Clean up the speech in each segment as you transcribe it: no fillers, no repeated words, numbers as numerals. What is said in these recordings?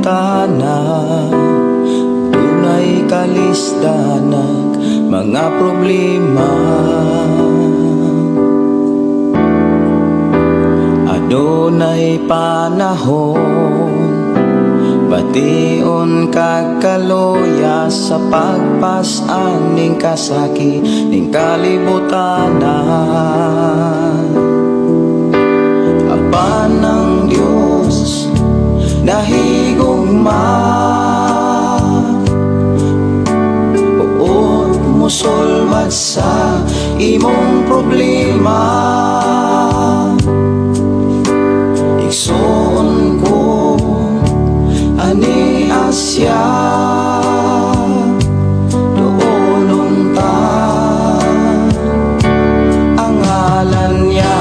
kalibutana, dunay kalisdanan, mga problema. Adunay panahon, bation kagkaloya sa pagpasan ning kasakit ning kalibutanan. Apan ng Diyos nahigugma, uot musulbad sa imong problema. Igsoon ko ani asya, doolon ta ang ngalan niya.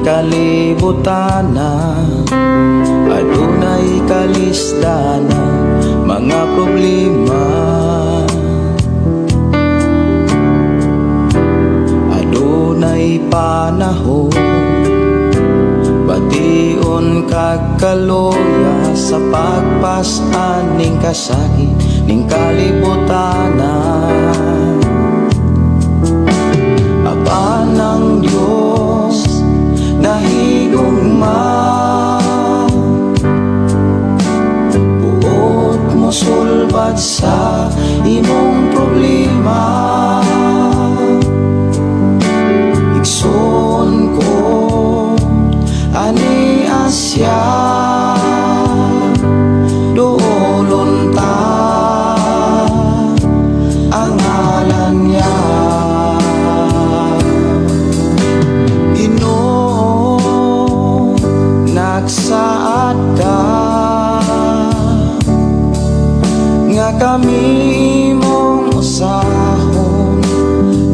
Kalibutana, adunay kalisdana, mga problema. Adunay panahon, bation kagkaloya sa pagpasan ning kasakit ning kalibutanan. Apan ng Diyos nahigugma, buot mosulbad sa imong problema. Igsoon ko ani asya, doolon ta ang ngalan niya. Nagsaad ka nga kami mong usahon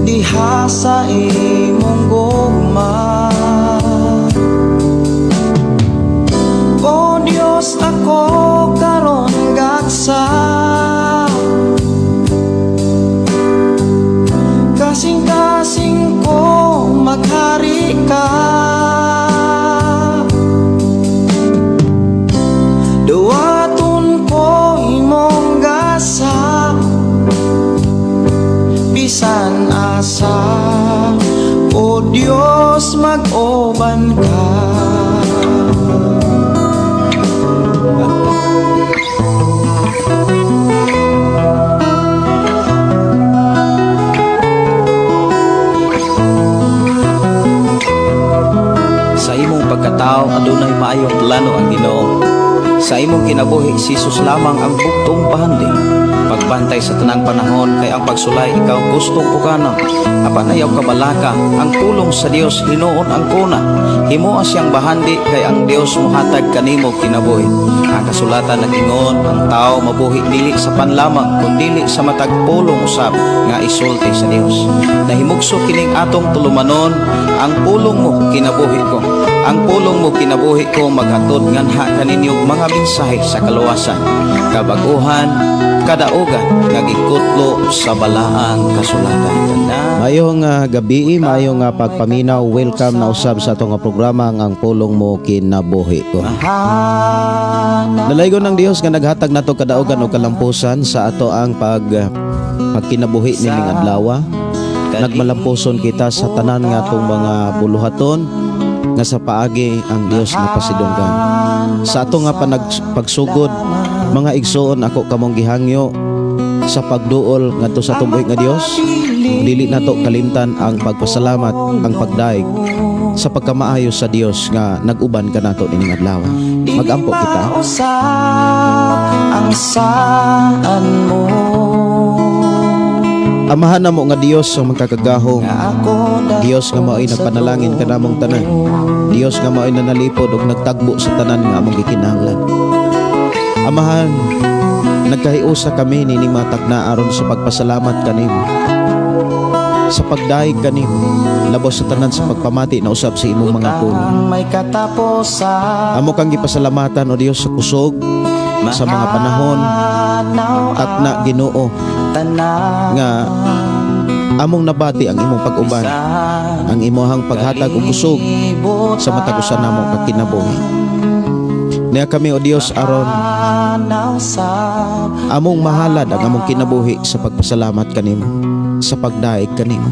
diha sa imong gugma. O Diyos, ako karon gagsa, kasing-kasing ko maghari ka. Duwaton ko imong gasa, bisan asa, o Diyos mag-oban ka. Sa imong pagkatao adunay maayong plano ang Ginoo. Sa imong kinabuhi, si Jesus lamang ang buktong pahandi. Pagbantay sa tanang panahon, kay ang pagsulay ikaw gustong pukana. Apan ayaw kabalaka, ang pulong sa Dios hinuon ang kuna. Himoa siyang bahandi, kay ang Dios muhatag kanimo kinabuhi. Ang kasulatan nagingon, ang tao mabuhi dili sa panlamang, kundili sa matagpulong usab nga isulti sa Dios. Nahimugso kining atong tulumanon, ang pulong mo kinabuhi ko. Ang pulong mo kinabuhi ko, maghatod nganha kaninyong mga mensahe sa kaluwasan, kabaguhan, kadaugan, nagikutlo sa balaang kasulatan. Mayong gabi, mayong pagpaminaw. Welcome na usab sa atong programa ang pulong mo kinabuhi ko. Nalaygon ng Dios nga naghatag nato kadaugan o kalampusan sa ato ang pagkinabuhi nining adlaw. Nagmalampuson kita sa tanan nga atong mga buluhaton nga sa paagi ang Dios nga pasidunggan. Sa ato nga pagsugod, mga igsoon, ako kamong gihangyo sa pagduol ngadto sa tubuhi nga Dios. Dili nato kalimtan ang pagpasalamat, ang pagdaig sa pagkamaayo sa Dios nga nag-uban ka nato ining adlaw. Magampo kita. Ang saan mo, amahan na mo nga Dios ang magkakagahong, Dios nga mao'y nagpanalangin ka namong tanan, Dios nga mao'y nanalipod ug nagtagbo sa tanan nga among gikinahanglan. Amahan, nagkahiusa kami nining matag na aron sa pagpasalamat kanimo. sa pagdaig kanimo labos sa tanan sa pagpamati na usab sa imong mga pulo. May katapusan. Amo kang gipasalamatan o Dios sa kusog sa mga panahon at na Ginoo nga among nabati ang imong pag-uban, ang imong paghatag og kusog sa matag usa namong kakinabuhi. Niya kami o Dios aron among mahalad ang among kinabuhi sa pagpasalamat kanimo, sa pagdaig kanimo.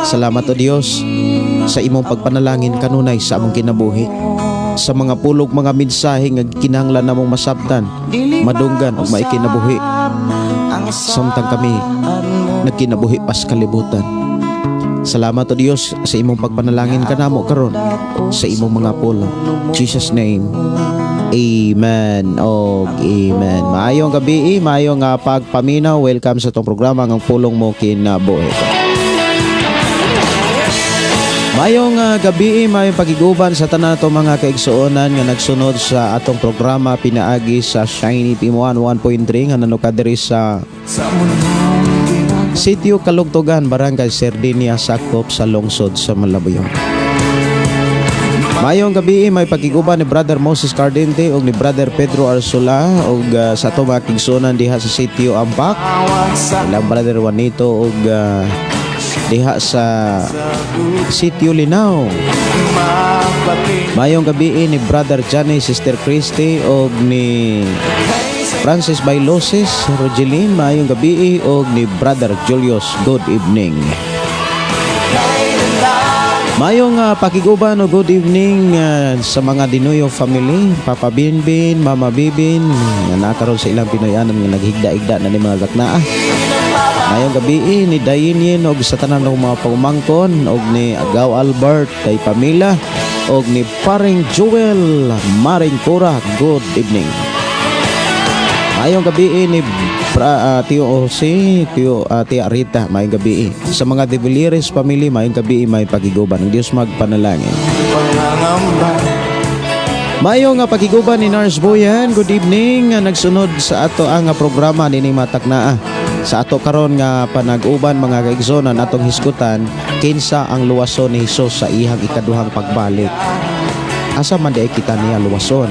Salamat o Dios sa imong pagpanalangin kanunay sa among kinabuhi, sa mga pulog mga mensahe nga kinahanglan namong masabtan, madunggan ug maikinabuhi samtang kami nagkinabuhi pas kalibutan. Salamat o Dios sa imong pagpanalangin kanamo karon sa imong mga pulo. Jesus name. Amen o amen. Maayong gabi, maayong pagpaminaw. Welcome sa itong programa ang pulong mo kinabuhi. Mayong gabi, mayong pagiguban sa tanan nato mga kaigsuonan nga nagsunod sa atong programa pinaagi sa Shiny PM 101.3 nga nanukad diri sa Sitio Kalugtugan, Barangay Sardinia, sakop sa lungsod sa Malabuyo. Mayong gabi, may pagiguban ni Brother Moses Cardente ug ni Brother Pedro Arsula ug sa atong mga kaigsuonan diha sa Sitio Ampak, ilang Brother Juanito ug diha sa Sitio Linao. Mayong gabi ni Brother Johnny, Sister Christy og ni Francis Bailoses, Rogelin. Mayong gabi og ni Brother Julius. Good evening. Mayong pakiguban o good evening sa mga Dinuyo family, Papa Binbin, Mama Bibin nga nakaroon sa ilang Pinoyanan nga naghigda-igda na ni mga gaknaa. Mayong gabi ni Dainien og sa tanan ng mga pagumangkon og ni Agaw Albert kay Pamila og ni Paring Joel Maring Pura. Good evening. Mayong gabi ni Tio Jose, Tia Rita. Mayong gabi sa mga De Villeres family. Mayong gabi may pagiguban ng Dios magpanalangin. Mayong pagiguban ni Nars Boyan. Good evening. Nagsunod sa ato ang programa nining mataknaa. Sa ato karon nga panag-uban mga kaigsonan atong hisgutan kinsa ang luwason ni Hesus sa ihang ikaduhang pagbalik. Asa man di kita niya luwason?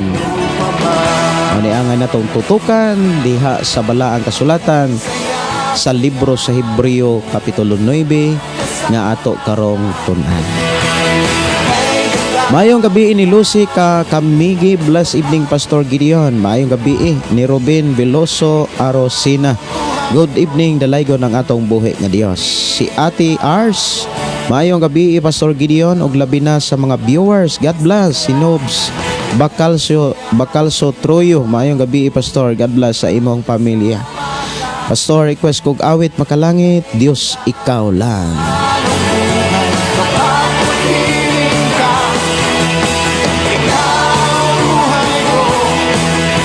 Maniangan natong tutukan diha sa balaang kasulatan sa libro sa Hebreo kapitulo 9 nga ato karong tun-an. Mayong gabi ni Lucy Kamigi, blessed evening Pastor Gideon. Mayong gabi ni Ruben Veloso Arosina. Good evening dalaygon ng atong buhi nga Dios. Si Ate Ars, mayong gabi Pastor Gideon og labi na sa mga viewers. God bless. Si Nobs Bacalso Troyo, mayong gabi Pastor. God bless sa imong pamilya. Pastor, request kog awit makalangit, Dios ikaw lang.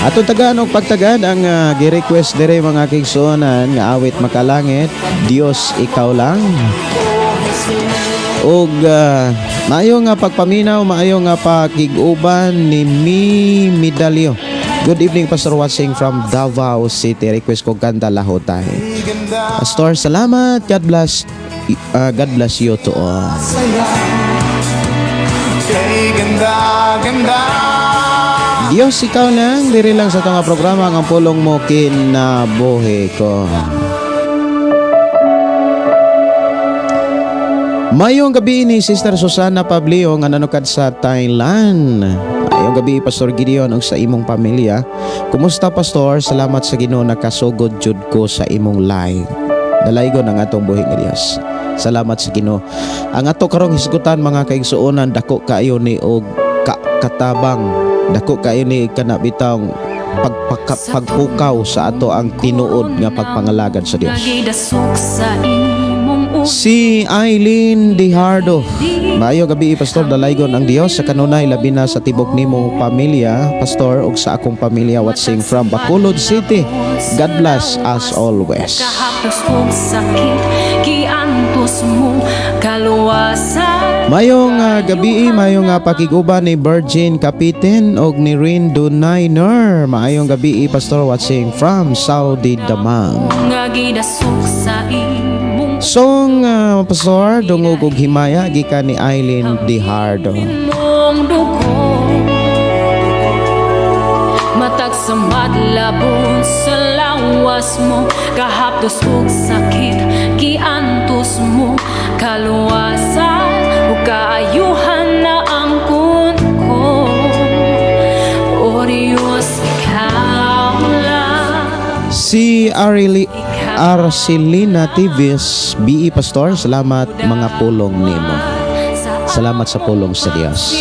Atong tagaan og pagtagad ang gi-request dire mga kaigsuonan nga awit makalangit, Dios ikaw lang. Og maayo nga pagpaminaw, maayo nga pakiguban ni Medalyo. Good evening Pastor, watching from Davao City. Request ko kanta lahotay. Pastor, salamat. God bless. God bless you to all. Diyos ikaw lang, diri lang sa itong programa ang pulong mo kinabuhi ko. Mayong gabi ni Sister Susana Pablio nga nanukad sa Thailand. Mayong gabi Pastor Gideon ug sa imong pamilya. Kumusta Pastor? Salamat sa Ginoo nakasugod jud ko sa imong live. Dalaygon ang atong buhi nga Dios. Salamat sa Ginoo. Ang ato karong hisgutan mga kaigsuonan dako kaayo ni og katabang. Dako kayo ni kanabitang pagpukaw sa ato ang tinuod nga pagpangalagad sa Dios. Si Eileen Dihardo, maayo gabi Pastor, dalaygon ang Dios sa kanunay labi na sa tibok nimo pamilya Pastor ug sa akong pamilya watching from Bacolod City. God bless us always. Mayong gabi, mayong pakiguban ni Virgin Kapitin og ni Rin Dunainer. Maayong gabi Pastor watching from Saudi Damam. Song Pastor dungog og himaya gikan ni Eileen Dihardo. Imong dugo matag sa madlabon sa lawas mo, kahapdos ug sakit giantos mo, kaluwasan ug kaayuhan na angkon ko. O Diyos, ikaw lang. Si Arcelina Tivis, BE Pastor, salamat mga pulong nimo. Salamat sa pulong sa Dios.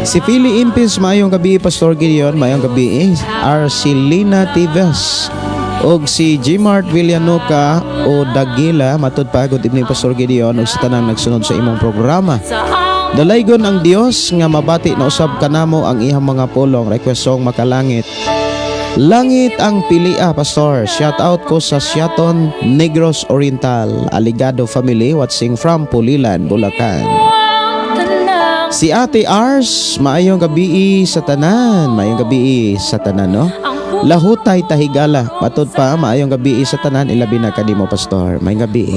Si Philly Impis, maayong gabi Pastor Gideon, maayong gabi Arcelina Tives. Og si Gmart Villanueva o Dagila, matud pa, good evening Pastor Gideon, og sa tanang nagsunod sa imong programa. Dalaygon ang Dios nga mabati na usab kanamo ang ihang mga pulong, request song Makalangit. Langit ang pilia, Pastor. Shout out ko sa Siaton, Negros Oriental, Aligado family, watching from Pulilan, Bulacan. Si Ate Ars, maayong gabi sa tanan. Maayong gabi sa tanan, no? Lahutay Tahigala, matod pa, maayong gabi sa tanan, ilabi na kanimo, Pastor. Maayong gabi.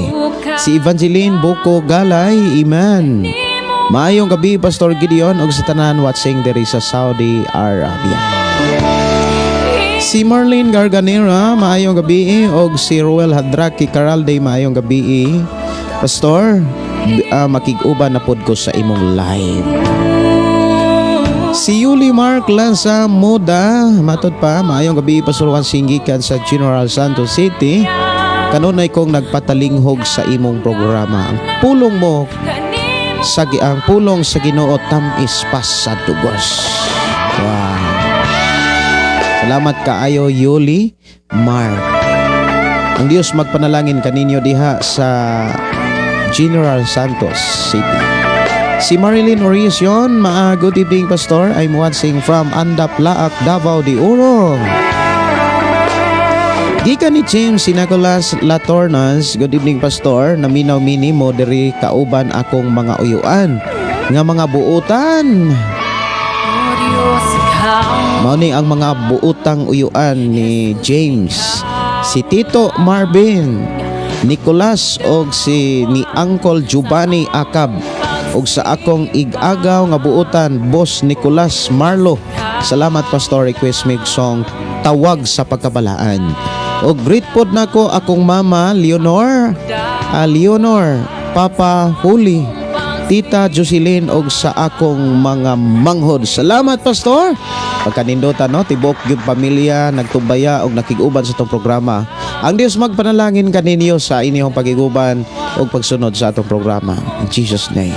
Si Evangeline Boko Galay, Iman. Maayong gabi, Pastor Gideon, og sa tanan, watching diri sa Saudi Arabia. Si Marlene Garganera, maayong gabi, og si Ruel Hadraki Caralde, maayong gabi, Pastor. Makig-uban na pod ko sa imong live. Si Yuli Mark Lanza Moda, matod pa, maayong gabi, Pastor Singgikan sa General Santos City. Kanunay kong nagpatalinghog sa imong programa. Ang pulong mo ang pulong sa Ginoo tamis pas sa dugos. Wow. Salamat kaayo Yuli Mark. Ang Dios magpanalangin kaninyo diha sa General Santos City. Si Marilyn Orision, good evening Pastor. I'm watching from Andap Laak, Davao de Oro. Gikan ni James Sinacolas Latornas, good evening Pastor. Naminaw mini mo diri kauban akong mga uyuan nga mga buutan. Mao ni ang mga buutang uyuan ni James, si Tito Marvin, Nicolas og si ni Uncle Giovanni Akab, og sa akong igagaw nga buutan Boss Nicolas Marlo. Salamat Pastor, request mig song Tawag sa Pagkabalaan. Og greet pod nako akong mama Leonor, Papa Huli, Tita Jocelyn og sa akong mga manghod. Salamat Pastor. Pagkanindotan no, tibok yung pamilya nagtubaya og nakiguban sa itong programa. Ang Dios magpanalangin kaninyo sa inyong pagiguban og pagsunod sa atong programa. In Jesus name.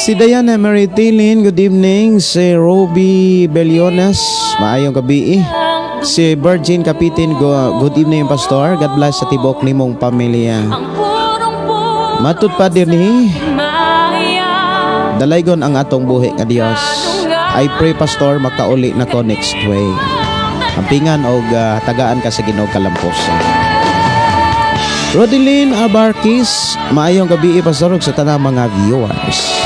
Si Diana Mary Tilin, good evening. Si Ruby Beliones, maayong gabi. Si Virgin Kapitin, good evening Pastor. God bless sa tibok nimong pamilya. Matud pa din ni dalaygon ang atong buhi nga Dios. I pray Pastor makauli na ko next week. Ampingan og tagaan ka sa Ginoo kalampusan. Rodeline Abarkis, maayong gabi Pastor sa tanang mga viewers.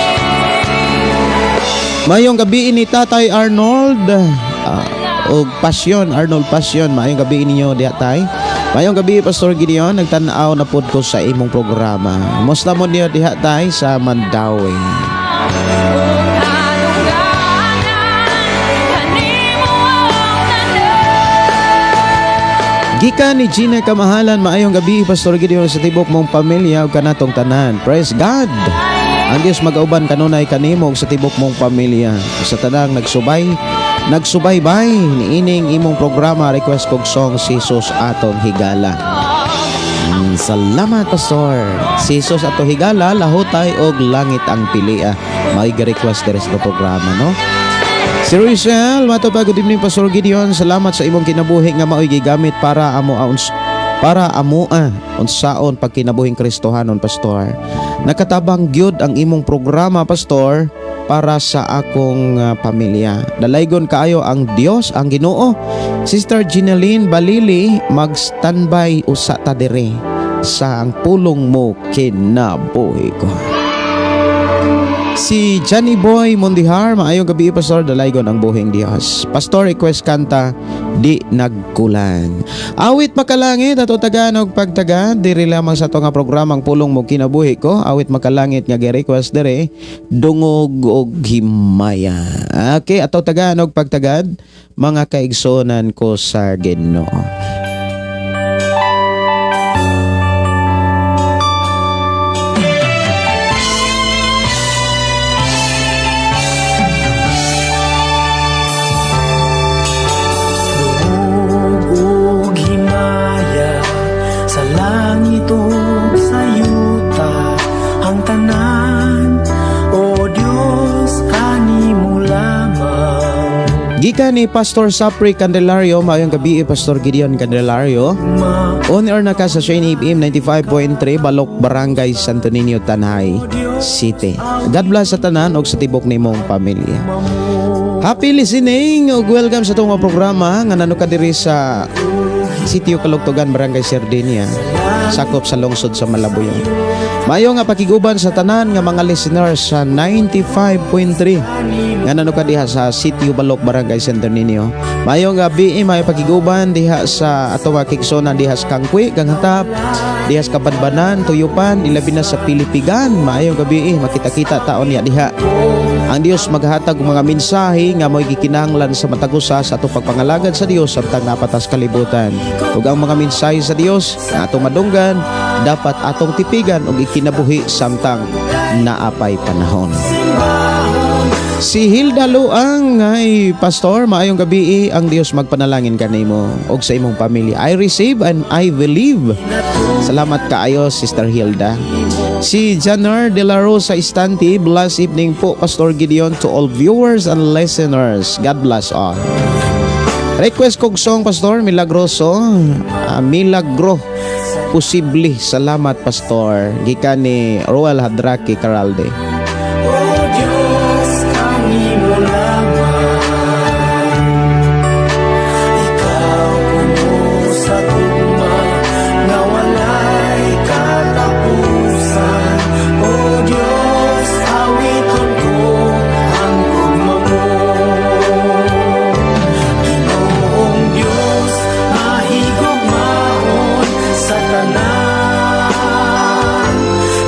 Mayong gabi ni Tatay Arnold o Passion, Arnold Passion. Mayong gabi ninyo diha tay. Mayong gabi Pastor Gideon, nagtanaw na pod ko sa imong programa. Musta mo niyo diha tay sa Mandawi. Gikan ni Gina Kamahalan, maayong gabi Pastor Gideon sa tibok mong pamilya ug kanatong tanan. Praise God. Ang Diyos mag-auban kanunay kanimo sa tibok mong pamilya. Sa tanang nagsubaybay niining imong programa, request kog song si Jesus atong higala. Salamat Pastor. Si Jesus atong higala, lahutay og langit ang pilia. May request diri sa programa, no? Si Rachel, matupag, good evening Pastor Gideon. Salamat sa imong kinabuhi nga maoy gigamit para amoa unsaon pagkinabuhing Kristohanon Pastor. Nakatabang gyud ang imong programa Pastor para sa akong pamilya. Dalaygon kaayo ang Dios, ang Ginoo. Sister Ginaline Balili, mag-standby usa ta dire sa ang pulong mo kinabuhi ko. Si Johnny Boy Mondihar, maayong gabi Pastor, dalaygon ang buhing Dios. Pastor, request kanta, Di Nagkulan. Awit makalangit ato Tagalog pagtagad, diri lamang sa to nga programang pulong mo kinabuhi ko. Awit makalangit nga gi-request dire, Dungog og Himaya. Okay, ato Tagalog pagtagad, mga kaigsonan ko sa Ginoo. Ug himaya sa langit ug sa yuta ang tanan, o Dios kanimo lamang. Gikan ni Pastor Sapri Candelario, maayong gabi Pastor Gideon Candelario. On air na ka sa Shane FM 95.3 Balok Barangay Santo Niño Tanay City. God bless sa tanan og sa tibok nimong pamilya. Happy listening ug welcome sa itong mga programa nga nano ka diri sa Sitio Kalugtugan, Barangay Sardinia, sakop sa lungsod sa Malabuyon. Mayo nga pakiguban sa tanan nga mga listeners sa 95.3 nga nano ka diha sa Sitio Balok, Barangay Santo Niño. Mayo nga gabi mayo pakiguban diha sa ato nga kigsonan diha sa Kangkwi, Ganghatap, diha sa Kabadbanan, Tuyupan, ilabi na sa Pilipigan. Maayong gabi makita-kita taon ya diha. Ang Dios maghatag og mga mensahe nga mo'y gikinahanglan sa matagusa sa atong pagpangalagad sa Dios samtang napatas kalibutan. Ug ang mga mensahe sa Dios nga atong madunggan dapat atong tipigan og ikinabuhi samtang naapay panahon. Si Hilda Luang, ay Pastor, maayong gabi ang Dios magpanalangin kanimo og sa imong pamilya. I receive and I believe. Salamat kaayo Sister Hilda. Si Janar De La Rosa Istanti, blessed evening po Pastor Gideon to all viewers and listeners. God bless all. Request kong song Pastor Milagroso, Milagro Posible. Salamat Pastor. Gikan ni Roel Hadraki Caralde. O Dios kanimo lamang, ikaw puno sa tugma nga walay katapusan. O Dios awiton ko ang tugma mo, Ginoong Dios mahigugmaon sa tanan,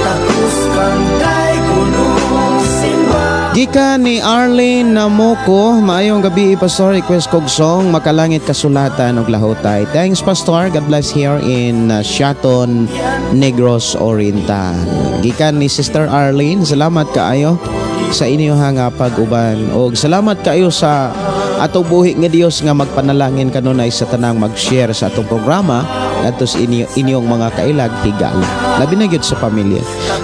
takus kang day kunong simba. Gikan ni Arlene Namoko, maayong gabi Pastor, request kog song Makalangit Kasulatan og Lahutay. Thanks Pastor, God bless here in Shaton, Negros Oriental. Gikan ni Sister Arlene, salamat kaayo sa inyo nga pag-uban og salamat kaayo sa atong buhi nga Dios nga magpanalangin kanunay sa tanang mag-share sa atong programa adto sa inyong mga kailag higala. Labi na gyud sa pamilya.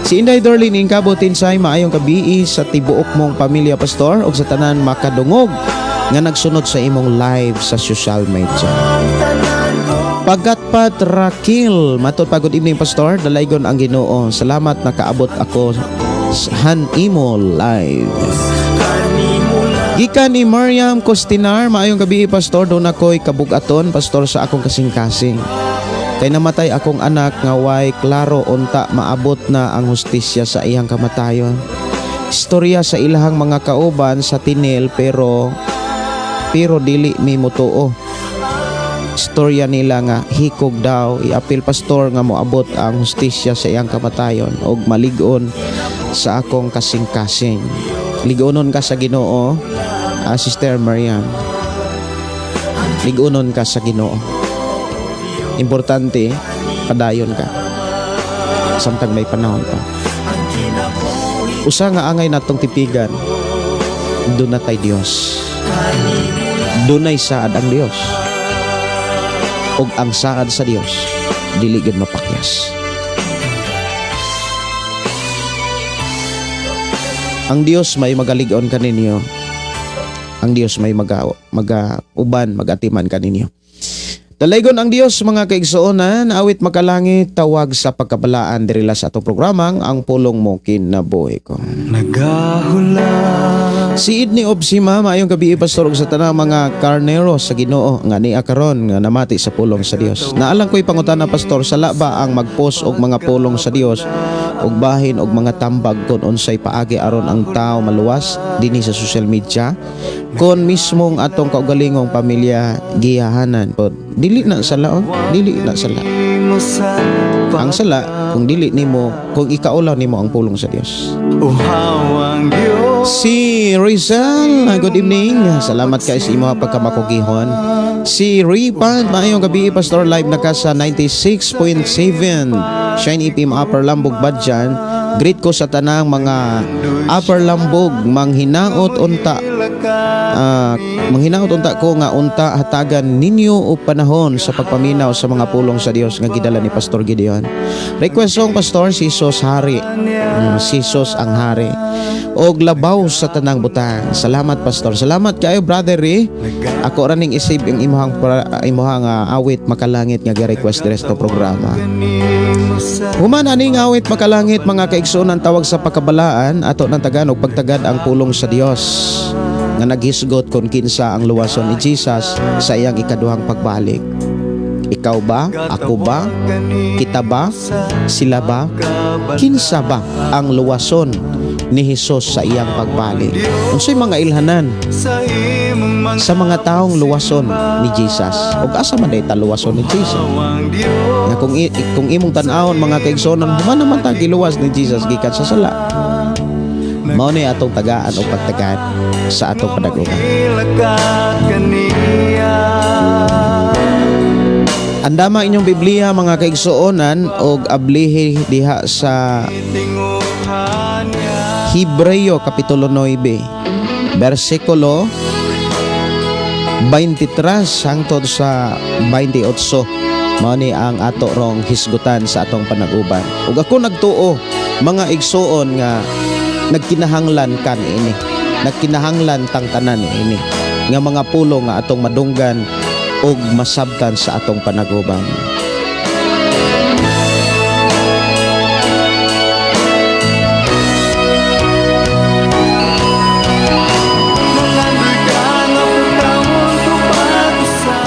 Si Inday Dorlin Ingkabo Tinsay, maayong kabii sa tibuok mong pamilya Pastor og sa tanan makadungog nga nagsunod sa imong live sa social media. Pagkatpat Rakil, matod pagod evening Pastor, dalaygon ang Ginoo. Salamat nakaabot ako sa Han Imo live. Gikan ni Mariam Costinar, maayong gabi Pastor, doon ako'y kabugaton Pastor sa akong kasing-kasing. Kay namatay akong anak nga way klaro unta maabot na ang hustisya sa iyang kamatayon. Istorya sa ilahang mga kauban sa tinil pero dili mi mutuo. Istorya nila nga hikog daw iapil Pastor nga moabot ang hustisya sa iyang kamatayon og maligon sa akong kasing-kasing. Ligonon ka sa Ginoo, Sister Mariam. Ligonon ka sa Ginoo. Importante, padayon ka. Samtang may panahon pa. Usa nga angay natong tipigan, doon na tay Dios. Dunay saad ang Dios. Og ang saad sa Dios, dili gid mapakyas. Ang Dios may magalig-on kaninyo. Ang Dios may magauban, magatiman kaninyo. Dalaygon ang Dios mga kaigsuonan, awit makalangit tawag sa pagkabalaan dirila sa atong programang ang pulong mo kinabuhi ko. Nagahula Si Idni Obsima, maayong gabi pastor ug sa tanang mga karnero sa Ginoo nga niya karon nga namati sa pulong sa Dios. Naalang ko'y pangutana pastor, sala ba ang mag-post og mga pulong sa Dios ug bahin og mga tambag kung unsay paagi aron ang tao maluwas dinhi sa social media? Kon mismong atong kaugalingong pamilya gihahanan pod dili na sala, dili na sala. Ang sala kung dili nimo, kung ikaulaw nimo ang pulong sa Dios. Uhawang Diyos Si Rizal, good evening. Salamat kayo sa imo pagkamakugihon. Si Ripan, maayong gabi pastor, live na ka sa 96.7 Shine FM Upper Lambog Badjan. Greet ko sa tanang mga Upper Lambog, manghinaot unta. Manghinaot unta ko nga unta hatagan ninyo o panahon sa pagpaminaw sa mga pulong sa Dios nga gidala ni Pastor Gideon. Request song pastor, si Sos Hari. Si Sos ang Hari. Og labaw sa tanang butang. Salamat pastor. Salamat kayo brother eh. Ako ra ning isip ang imuhang awit makalangit nga gi-request dire sa programa. Human aning awit makalangit mga kaigsuonan tawag sa pagkabalaan ato ng Tagalog pagtagad ang pulong sa Dios nga naghisgot kon kinsa ang luwason ni Jesus sa iyang ikaduhang pagbalik. Ikaw ba? Ako ba? Kita ba? Sila ba? Kinsa ba ang luwason ni Jesus sa iyang pagbalik? Unsay mga ilhanan sa mga taong luwason ni Jesus? Ug asa man day ta luwason ni Jesus? Nga kung imong tan-awon mga kaigsonan, human naman ta giluwas ni Jesus gikan sa sala. Mao ni atong tagaan o pagtagad sa atong padagutan. Andama inyong Biblia mga kaigsuonan og ablihi diha sa Hebreo kapitulo 9 bersikulo 23 hangtod sa 28. Mao ni ang ato rong hisgutan sa atong panaguban. Ug ako nagtuo mga igsuon nga nagkinahanglan kan ini. Nagkinahanglan tang tanan ini nga mga pulong nga atong madunggan ug masabtan sa atong panaguban.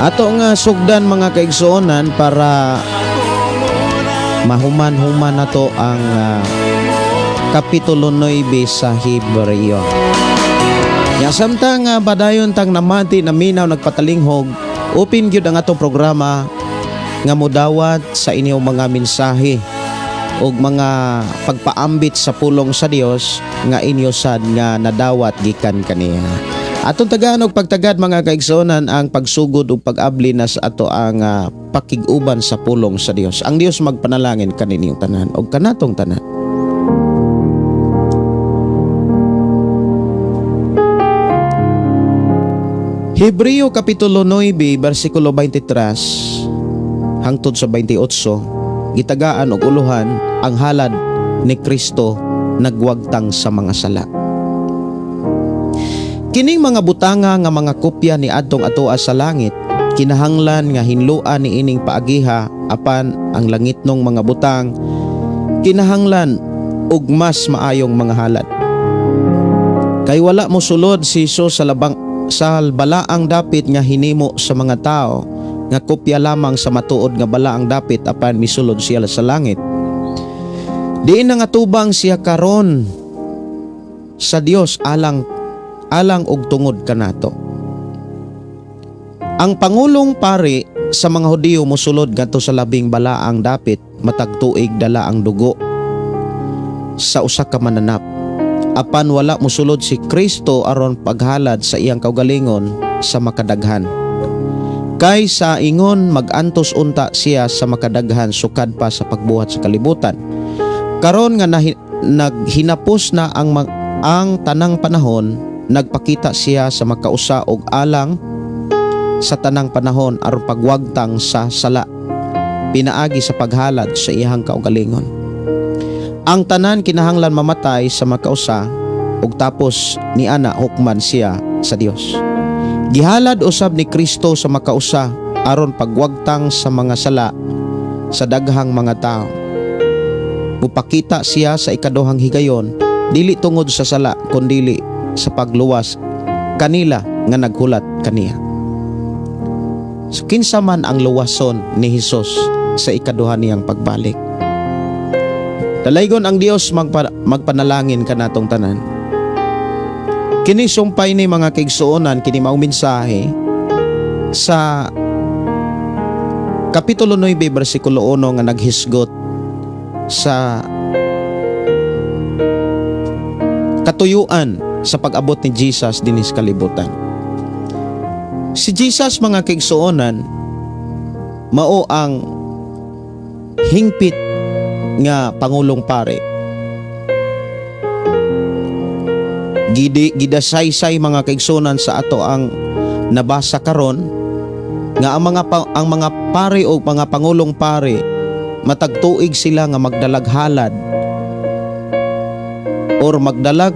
Ato nga sugdan mga kaigsuonan para mahuman-human nato ang kapitulo 9 sa Hebreo. Ya samtang badayon tang namati na minaw nagpatalinghog, open gyud ang atong programa nga modawat sa inyong mga mensahe ug mga pagpaambit sa pulong sa Dios nga inyo sad nga nadawat gikan kaniya. Atong tagaan og pagtagad mga kaigsuonan ang pagsugod ug pag-abli na sa ato ang pakig-uban sa pulong sa Dios. Ang Dios magpanalangin kaninyong tanan ug kanatong tanan. Hebreo kapitulo 9 bersikulo 23 hangtod sa 28 gitagaan og uluhan ang halad ni Kristo nagwagtang sa mga sala. Kining mga butanga nga mga kopya ni adtong atoa sa langit kinahanglan nga hinluan ni ining paagiha apan ang langitnong mga butang kinahanglan og mas maayong mga halad. Kay wala mo sulod si Jesus sa balaang dapit nga hinimo sa mga tao nga kopya lamang sa matuod nga balaang dapit apan misulod siya sa langit. Diin na nga tubang siya karon sa Dios alang og tungod kanato. Ang pangulong pari sa mga Hudiyo mosulod ngadto sa labing balaang dapit matag tuig dala ang dugo sa usa ka mananap. Apan wala mosulod si Kristo aron paghalad sa iyang kaugalingon sa makadaghan. Kay sa ingon mag-antos unta siya sa makadaghan sukad pa sa pagbuhat sa kalibutan. Karon nga naghinapos na ang tanang panahon, nagpakita siya sa makausa og alang sa tanang panahon aron pagwagtang sa sala pinaagi sa paghalad sa iyang kaugalingon. Ang tanan kinahanglan mamatay sa makausa ug tapos niana hukman siya sa Dios. Gihalad usab ni Kristo sa makausa aron pagwagtang sa mga sala sa daghang mga tao. Mupakita siya sa ikaduhang higayon, dili tungod sa sala kundili sa pagluwas kanila nga naghulat kaniya. So kinsa man ang luwason ni Hesus sa ikaduha niyang pagbalik. Dalaygon ang Dios magpanalangin kanatong tanan. Kini sumpay ni mga kaigsuonan kini maong mensahe sa Kapitulo 9 bersikulo 1 nga naghisgot sa katuyuan sa pag-abot ni Jesus dinis kalibutan. Si Jesus mga kaigsuonan mao ang hingpit nga Pangulong Pare. Gidasaysay mga kaigsuonan sa ato ang nabasa karon nga ang mga pare o mga Pangulong Pare matagtuig sila nga magdalag halad or magdalag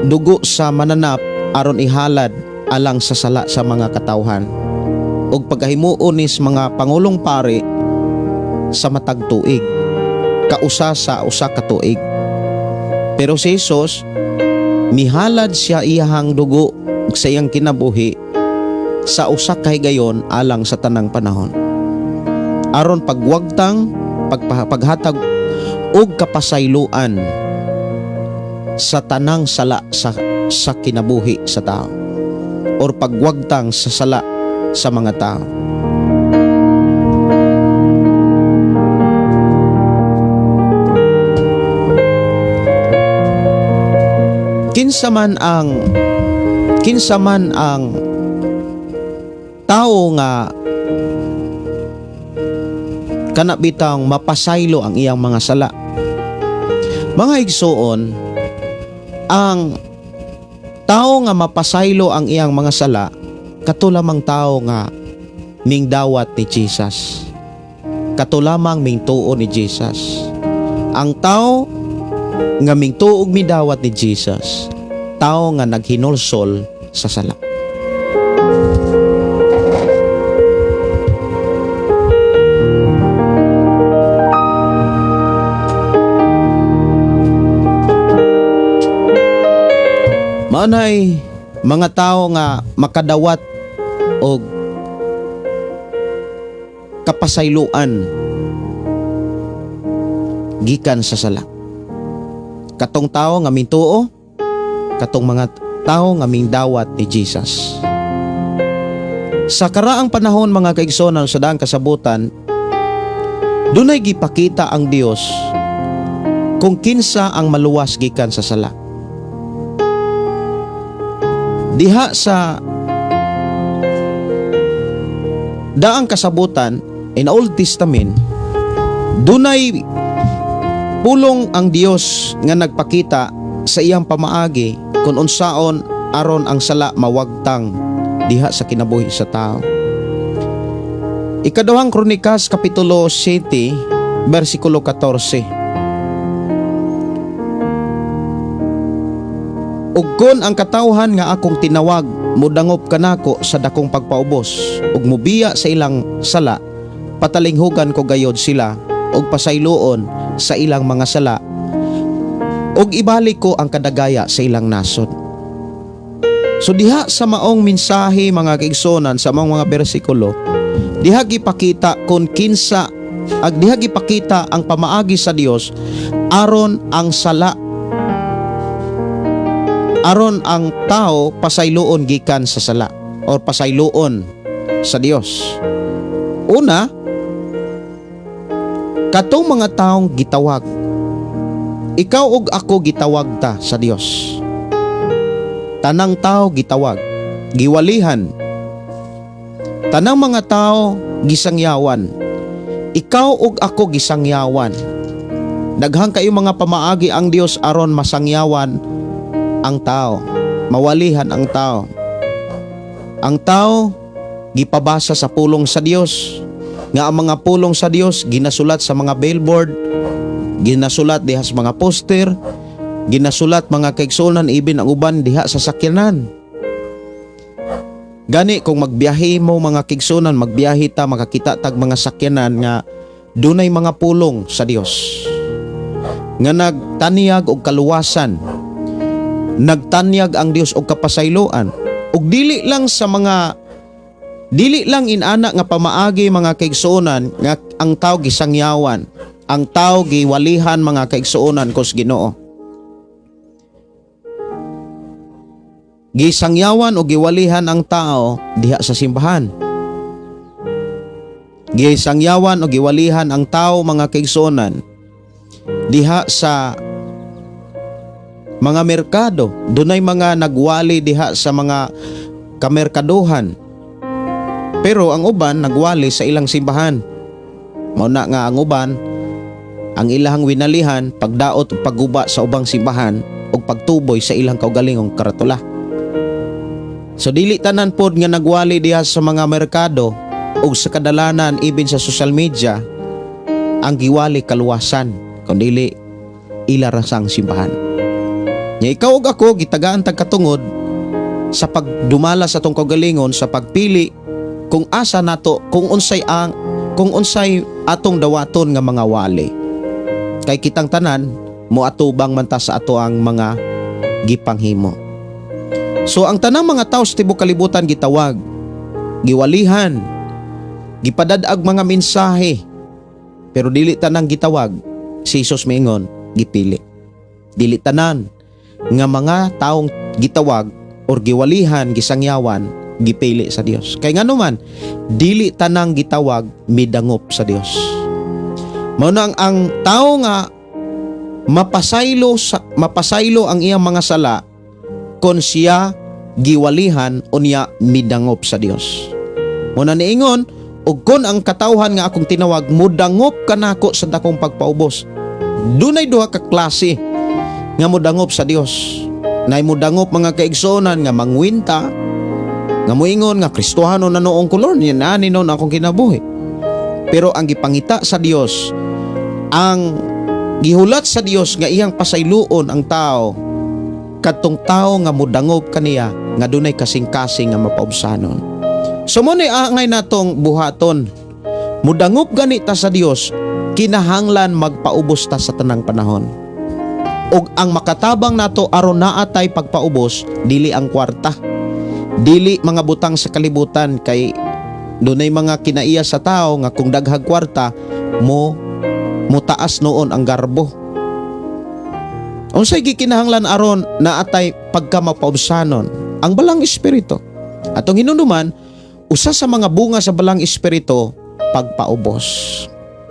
dugo sa mananap aron ihalad alang sa sala sa mga katawhan ug pagkahimuon nis mga Pangulong Pare sa matag tuig kausa sa usa ka tuig. Pero si Jesus mihalad siya iyahang dugo sa iyang kinabuhi sa usa ka higayon alang sa tanang panahon aron pagwagtang paghatag og kapasayloan sa tanang sala sa kinabuhi sa tao or pagwagtang sa sala sa mga tao. Kinsa man ang tao nga kana bitang mapasaylo ang iyang mga sala. Mga igsuon, ang tao nga mapasaylo ang iyang mga sala katulamang tao nga ming dawat ni Jesus. Katulamang ming tuo ni Jesus. Ang tao nga ming tuog mi dawat ni Jesus, tao nga naghinulsol sa sala. Manay mga tao nga makadawat og kapasayloan gikan sa sala. Katong tao nga mintuo, katong mga tao nga mingdawat ni Jesus. Sa karaang panahon mga kaigsonan sa daang kasabutan, dunay gipakita ang Dios kung kinsa ang maluwas gikan sa sala. Diha sa daang kasabutan in Old Testament, dunay pulong ang Dios nga nagpakita sa iyang pamaagi kung unsaon aron ang sala mawagtang diha sa kinabuhi sa tao. Ikaduhang Kronikas Kapitulo 7 bersikulo 14. Ug kon ang katawhan nga akong tinawag mudangop kanako sa dakong pagpaubos ug mubiya sa ilang sala, patalinghugan ko gayod sila ug pasayloon sa ilang mga sala ug ibalik ko ang kadagaya sa ilang nasod. So diha sa maong mensahe mga kaigsonan sa maong mga bersikulo, diha gipakita kung kinsa diha gipakita ang pamaagi sa Dios aron ang sala aron ang tao pasayloon gikan sa sala or pasayloon sa Dios. Una, katong mga taong gitawag, ikaw ug ako gitawag ta sa Dios. Tanang tao gitawag, giwalihan. Tanang mga tao gisangyawan. Ikaw ug ako gisangyawan. Daghang kayo mga pamaagi ang Dios aron masangyawan ang tao, mawalihan ang tao. Ang tao gipabasa sa pulong sa Dios, nga ang mga pulong sa Dios ginasulat sa mga billboard, ginasulat diha sa mga poster, ginasulat mga kaigsuonan ibin ang uban diha sa sakyanan. Gani kung magbiyahe mo mga kigsunan, magbiyahe ta, makakita tag mga sakyanan nga dunay mga pulong sa Dios nga nagtanyag og kaluwasan, nagtanyag ang Dios og kapasayloan, ug dili lang inana nga pamaagi mga kaigsuonan nga ang tao gisangyawan, ang tao giwalihan mga kaigsuonan kus Ginoo. Gisangyawan o giwalihan ang tao diha sa simbahan. Gisangyawan o giwalihan ang tao mga kaigsuonan diha sa mga merkado. Dunay mga nagwali diha sa mga kamerkaduhan. Pero ang uban nagwali sa ilang simbahan. Mao na nga ang uban ang ilang winalihan pagdaot ug pagguba sa ubang simbahan ug pagtuboy sa ilang kaugalingong karatula. So dili tanan pod nga nagwali diha sa mga merkado ug sa kadalanan even sa social media ang giwali kaluwasan kundi ila rasang simbahan. Nya ikaw ug ako gitagaan tag katungod sa pagdumala sa atong kaugalingon sa pagpili kung asa nato kung unsay atong dawaton nga mga wali. Kay kitang tanan moatubang man ta sa ato ang mga gipanghimo. So ang tanang mga tao sa tibuok kalibutan gitawag, giwalihan, gipadadag mga mensahe, pero dili tanang gitawag. Si Jesus miingon, gipili. Dili tanan nga mga taong gitawag or giwalihan, gisangyawan, gipili sa Dios. Kay ngano man, dili tanang gitawag midangop sa Dios. Mao na ang tao nga mapasaylo ang iyang mga sala kon siya giwalihan o niya midangop sa Dios. Muna niingon, ug kon ang katawhan nga akong tinawag mudangop kanako sa dakong pagpaubos. Dunay duha ka klase nga mudangop sa Dios. Nay mudangop mga kaigsuonan nga mangwinta, nga moingon nga Kristohano na noong kulor niya ani noon akong kinabuhi. Pero ang gipangita sa Dios, ang gihulat sa Dios nga iyang pasayloon ang tao, katong tao nga mudangop kaniya nga dunay kasing-kasing nga mapaubsanon. So mo ni angay natong buhaton, mudangop gani ta sa Dios, kinahanglan magpaubos ta sa tanang panahon. Og ang makatabang nato aron naatay pagpaubos dili ang kwarta, dili mga butang sa kalibutan, kay dunay mga kinaiya sa tao nga kung daghag kwarta mo taas noon ang garbo. Unsay gikinahanglan aron naatay pagkamapaubsanon? Ang balang espiritu. Atong hinumduman, usa sa mga bunga sa balang espiritu, pagpaubos.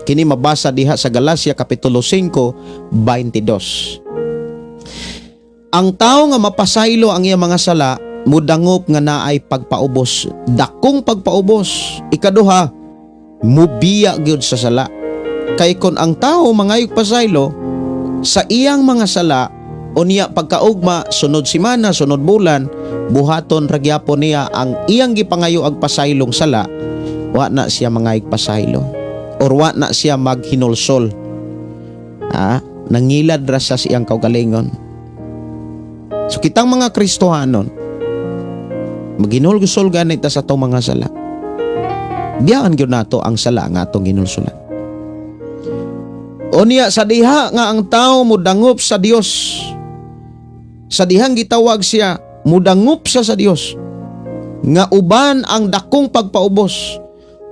Kini mabasa diha sa Galacia kapitulo 5:22. Ang tao nga mapasaylo ang iyang mga sala, mudangop nga naay pagpaubos, dakong pagpaubos. Ikaduha, mubiya gyud sa sala. Kay kon ang tao mangayog pasaylo sa iyang mga sala, o niya pagkaugma, sunod simana, sunod bulan, buhaton ragyapon niya ang iyang gipangayo ag pasaylong sala, wa na siya mangayog pasaylo or wa na siya maghinulsol. Nangilad ra sa iyang kaugalingon. So kitang mga Kristohanon, maghinulsol ganit sa atong mga sala. Biyaan gyud nato ang sala nga atong ginulsulan. O niya sa diha nga ang tao mudangop sa Dios, sa dihang gitawag siya mudangop sa Dios, nga uban ang dakong pagpaubos,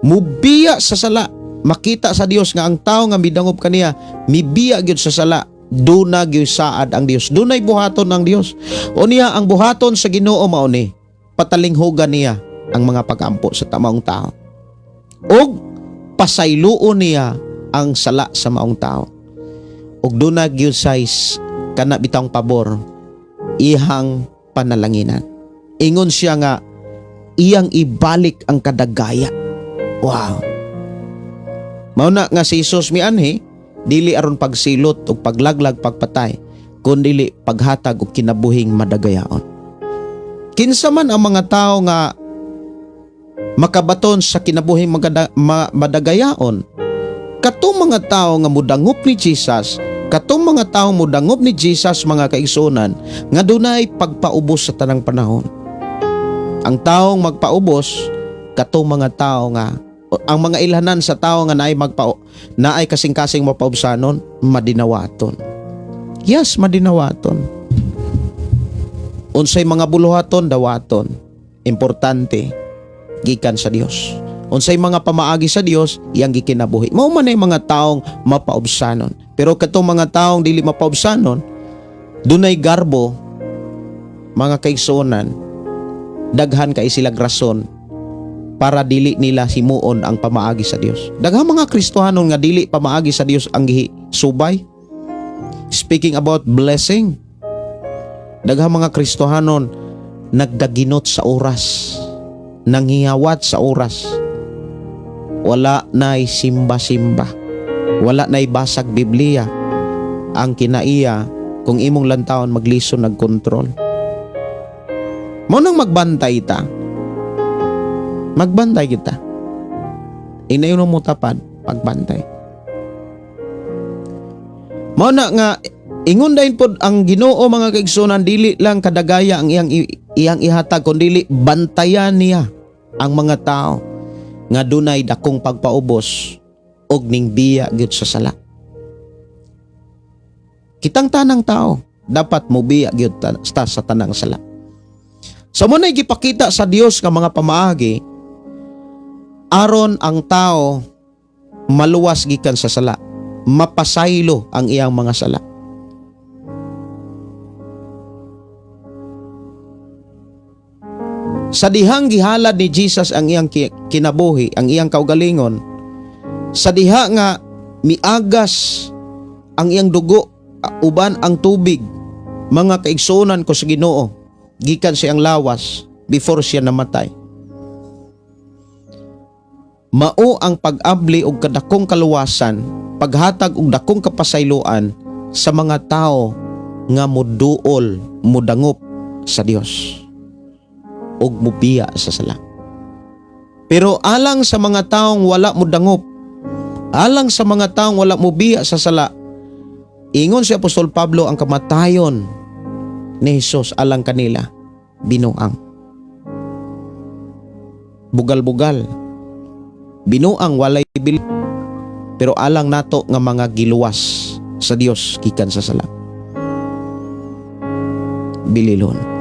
mubiya sa sala, makita sa Dios nga ang tao nga midangop kaniya mibiya gyud sa sala, duna gyud saad ang Dios, dunay buhaton ang Dios. O niya ang buhaton sa Ginoo mao ni patalinghugan niya ang mga pag-ampo sa tamang tao, og pasayloon niya ang sala sa maong tao, ug duna gyud size kana bitang pabor ihang panalanginan. Ingon siya nga iyang ibalik ang kadagaya. Wow. Mao na nga si Jesus mianhi, dili aron pagsilot ug paglaglag pagpatay, kundi paghatag og kinabuhing madagayaon. Kinsa man ang mga tao nga makabaton sa kinabuhing madagayaon, katong mga tao nga mudangop ni Jesus, katong mga tao mudangop ni Jesus mga kaigsuonan, nga dunay pagpaubos sa tanang panahon. Ang taong magpaubos katong mga tao nga ang mga ilhanan sa tao nga naay kasing-kasing mapaubsanon, madinawaton. Yes, madinawaton. Unsay mga buluhaton dawaton. Importante gikan sa Dios. Unsay mga pamaagi sa Dios iyang gikinabuhi. Mao man ay mga taong mapaubsanon. Pero katong mga taong dili mapaubsanon, dunay garbo, mga kaigsuonan, daghan kay silang rason para dili nila himuon ang pamaagi sa Dios. Daghang mga Kristohanon nga dili pamaagi sa Dios ang subay. Speaking about blessing, daghang mga Kristohanon nagdaginot sa oras, nanghihawat sa oras. Wala na'y simba-simba, wala na'y basag Biblia. Ang kinaiya kung imong lantawon maglison nagkontrol. Mo nang magbantay ta. Magbantay kita. Inayon mo tapad pagbantay. Mao na nga ingon dayon pod ang Ginoo mga kaigsunan, dili lang kadagaya ang iyang ihatag kundi bantayan niya ang mga tao nga dunay dakong pagpaubos og ning biya gyud sa sala. Kitang tanang tao dapat mobiya gyud sa tanang sala. Sa mo nay gipakita sa Dios nga mga pamaagi aron ang tao maluwas gikan sa sala, mapasaylo ang iyang mga sala. Sa dihang gihalad ni Jesus ang iyang kinabuhi, ang iyang kaugalingon, sa diha nga miagas ang iyang dugo uban ang tubig, mga kaigsunan ko sa Ginoo, gikan siyang lawas before siya namatay. Mao ang pag-abli og kadakong kaluwasan, paghatag og dakong kapasayloan sa mga tao nga moduol, mudangop sa Dios og mubiya sa sala. Pero alang sa mga taong wala mudangop, alang sa mga taong wala mubiya sa sala, ingon si Apostol Pablo ang kamatayon ni Jesus alang kanila binuang. Bugal-bugal, binuang walay bil, pero alang nato nga mga giluwas sa Dios gikan sa sala. Bililon.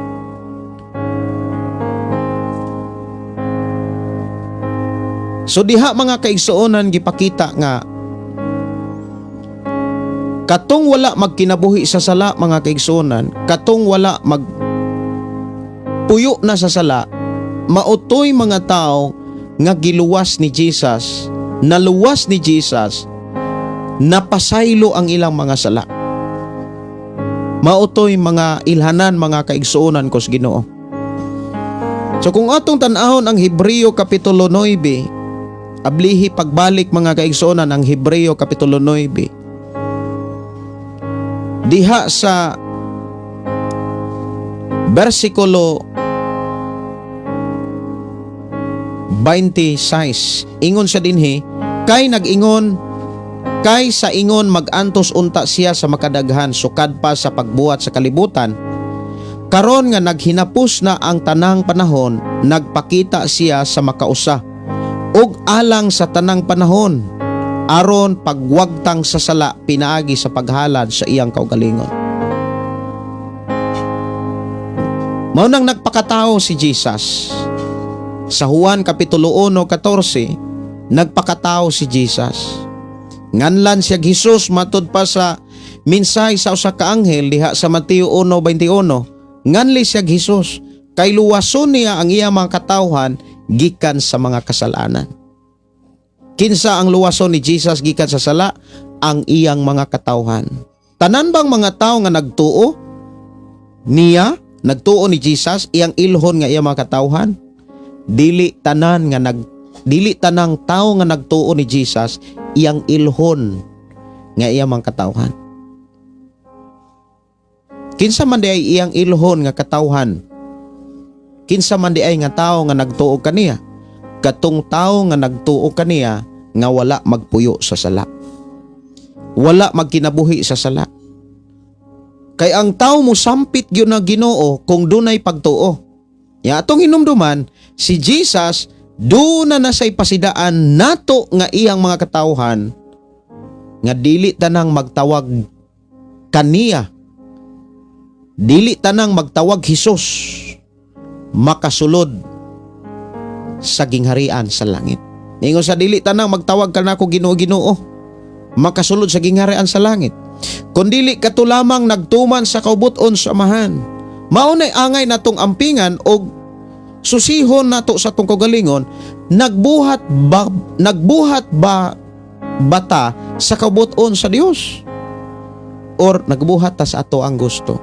So diha mga kaigsuonan gipakita nga katong wala magkinabuhi sa sala mga kaigsuonan, katong wala magpuyo na sa sala, mautoy mga tao nga giluwas ni Jesus, naluwas ni Jesus, napasaylo ang ilang mga sala. Mautoy mga ilhanan mga kaigsuonan ko sa Ginoo. So kung atong tan-ahon ang Hebreo Kapitulo 9, ablihi pagbalik mga kaigsuonan ang Hebreo Kapitulo 9. Diha sa versikulo 26, ingon siya dinhi, kay nag-ingon, kay sa ingon magantos unta siya sa makadaghan sukad pa sa pagbuhat sa kalibutan. Karon nga naghinapos na ang tanang panahon, nagpakita siya sa makausa ug alang sa tanang panahon aron pagwagtang sa sala pinaagi sa paghalad sa iyang kaugalingon. Mao nang nagpakatao si Jesus. Sa Juan Kapitulo 1:14, nagpakatao si Jesus. Nganlan siya Jesus matud pa sa minsay sa usa ka anghel diha sa Mateo 1:21. Nganli siya Jesus kay luwason niya ang iyang mga katawhan gikan sa mga kasalanan. Kinsa ang luwason ni Jesus gikan sa sala? Ang iyang mga katawhan. Tanan bang mga tao nga nagtuo niya, nagtuo ni Jesus, iyang ilhon nga iyang mga katawhan? Dili tanang tao nga nagtuo ni Jesus iyang ilhon nga iyang mga katawhan. Kinsa man di ay iyang ilhon nga katawhan? Kinsa man di ay nga tao nga nagtuo kaniya? Katong tao nga nagtuo kaniya nga wala magpuyo sa sala, wala magkinabuhi sa sala. Kay ang tao mo sampit gyud na Ginoo kung dunay pagtuo. Ya atong hinumduman si Jesus do na nasay pasidaan nato nga iyang mga katawhan nga dili tanang magtawag kaniya, dili tanang magtawag Hesus, makasulod sa gingharian sa langit. Ingon sa dili tanang magtawag kanako Ginoo Ginoo, makasulod sa gingharian sa langit. Kundili kato lamang nagtuman sa kaubuton sa amahan. Maunay angay natong ampingan og susihon nato sa tong kagalingon, nagbuhat ba bata sa kaubuton sa Dios? Or nagbuhat ta sa ato ang gusto?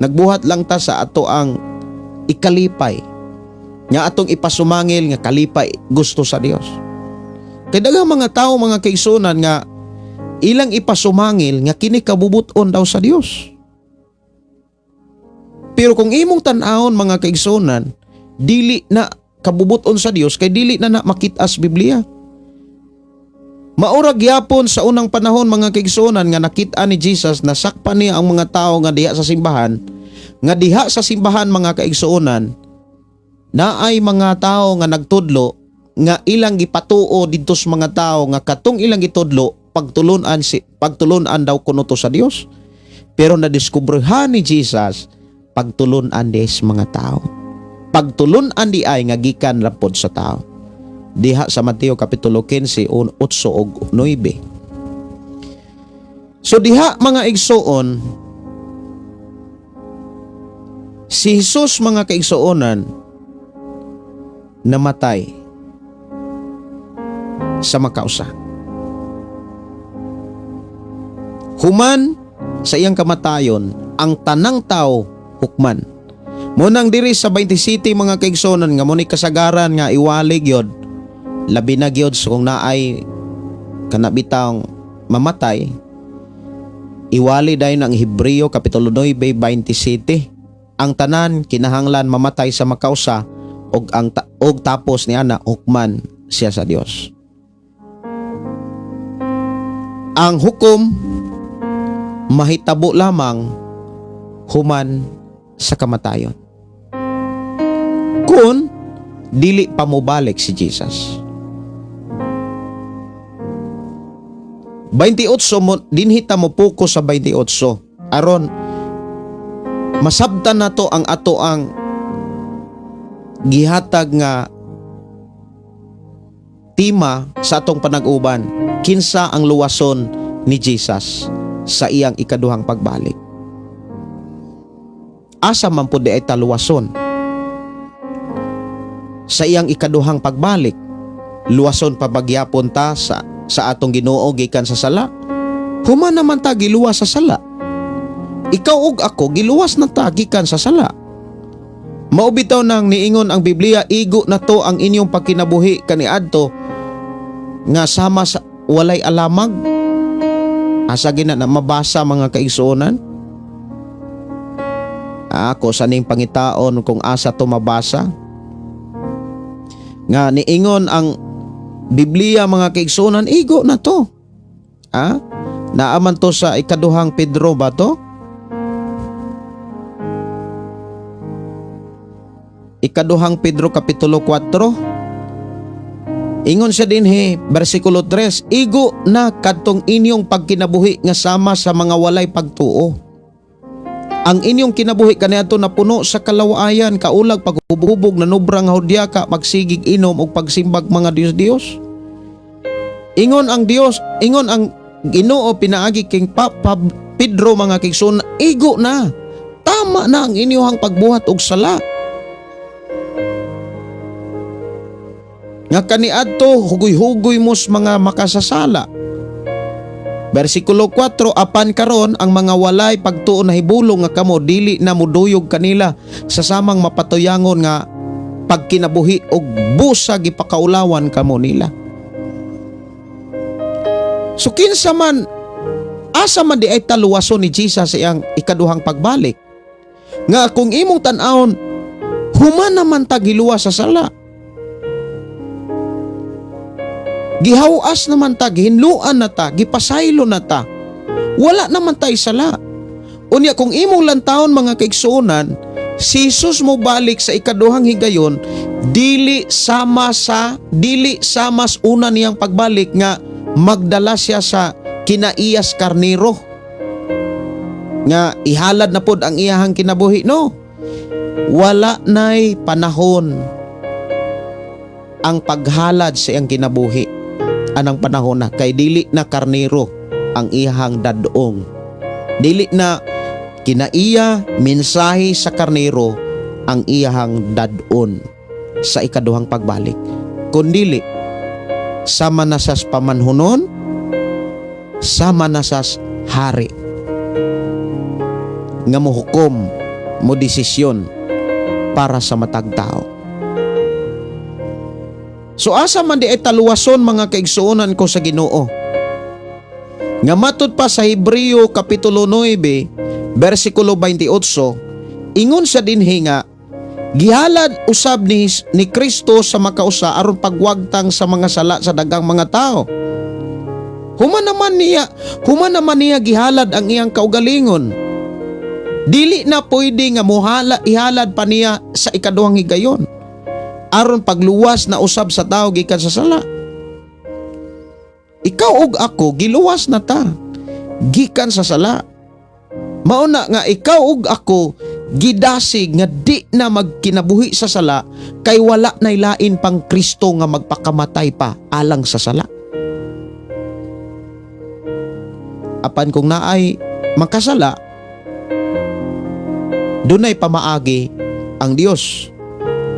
Nagbuhat lang ta sa ato ang ikalipay nga atong ipasumangil nga kalipay gusto sa Dios. Kay daghang mga tao mga kaigsunan nga ilang ipasumangil nga kini kabubuton daw sa Dios. Pero kung imong tan-awon mga kaigsunan, dili na kabubuton sa Dios kay dili na makita sa Biblia. Maurag yapon sa unang panahon mga kaigsunan nga nakita ni Jesus na sakpan niya ang mga tao nga diha sa simbahan, nga diha sa simbahan mga kaigsunan na ay mga tao nga nagtudlo nga ilang gipatuo didto sa mga tao nga katong ilang gitudlo pagtulunan daw kuno to sa Dios. Pero nadiskubrihan ni Jesus pagtulunan des mga tao. Pagtulunan di ay nga gikan rapod sa tao. Diha sa Mateo kapitulo 15 8 ug 9. So diha mga igsoon, si Jesus mga kaigsuonan namatay sa makausa. Human sa iyang kamatayon, ang tanang tao hukman. Munang diri sa 20 city mga kaigsonan nga muni kasagaran nga iwalig yod, labi na gyud so kung naay kanabitang mamatay, iwali dayon ang Hebreo kapitulo 9 20 city. Ang tanan kinahanglan mamatay sa makausa og tapos niya na hukman siya sa Dios. Ang hukom mahitabo lamang human sa kamatayon kun dili pa mobalik si Jesus. 28 mo dinhita mo pokus sa 28 aron masabtan nato ang ato ang gihatag nga tema sa atong panag-uban, kinsa ang luwason ni Jesus sa iyang ikaduhang pagbalik. Asa man pud di ay taluwason sa iyang ikaduhang pagbalik? Luwason pa bagyapon ta sa atong Ginoo gikan sa sala? Human naman ta giluwas sa sala. Ikaw ug ako giluwas na ta gikan sa sala. Maubitaw nang niingon ang Biblia, igo na to ang inyong pagkinabuhi kaniadto nga sama sa walay alamag. Asa gina na mabasa mga kaigsuonan? Ako sa ning pangitaon kung asa to mabasa. Nga niingon ang Biblia mga kaigsuonan, igo na to. Naaman to sa ikaduhang Pedro ba to? Ikaduhang Pedro kapitulo 4. Ingon siya din versikulo 3, igo na kadtong inyong pagkinabuhi nga sama sa mga walay pagtuo. Ang inyong kinabuhi kaniadto napuno sa kalawaayan, kaulag, paghubog, nanubrang hudyaka, pagsigig inom ug pagsimbag mga Dios-Dios. Ingon ang Ginoo pinaagi king Papa Pedro mga kaigsuonan, igo na. Tama na ang inyong pagbuhat og sala. Nga kaniadto hugoy-hugoy mos mga makasasala. Versikulo 4, apan karon ang mga walay pagtuon na hibulong nga kamo dili na muduyog kanila sa samang mapatuyangon nga pagkinabuhi og busa gipakaulawan kamo nila. So kinsa man asa man di ay taluwason ni Jesus sa iyang ikaduhang pagbalik. Nga kung imong tan-awon, human naman ta giluwas sa sala. Gihawas naman ta, gihinluan na ta, gipasaylo na ta. Wala naman tayo sala. Unya kung imong lantawon mga kaigsuonan, si Jesus mo balik sa ikaduhang higayon, dili sama mas una niyang pagbalik nga magdala siya sa kinaiyas karnero nga ihalad na pod ang iyahang kinabuhi. No, wala na'y panahon ang paghalad sa iyang kinabuhi. Anang panahon na kay dili na karnero ang iyahang dadong, dili na kinaiya mensahe sa karnero ang iyahang dadon sa ikaduhang pagbalik, kundili sama na sas pamanhunon, sama na sas hari nga mohukom mo desisyon para sa matag tao. So asa man di ay taluwason mga kaigsuonan ko sa Ginoo, nga matud pa sa Hebreo Kapitulo 9 versikulo 28, ingon sa dinhi nga gihalad usab ni Kristo sa makausa aron pagwagtang sa mga sala sa dagang mga tao. Human naman niya gihalad ang iyang kaugalingon. Dili na pwede nga ihalad pa niya sa ikaduhang higayon aron pagluwas na usab sa tao gikan sa sala. Ikaw ug ako giluwas na ta gikan sa sala. Mao na nga ikaw ug ako gidasig nga di na magkinabuhi sa sala, kay wala nay lain pang Kristo nga magpakamatay pa alang sa sala. Apan kung naay makasala, dunay pamaagi ang Dios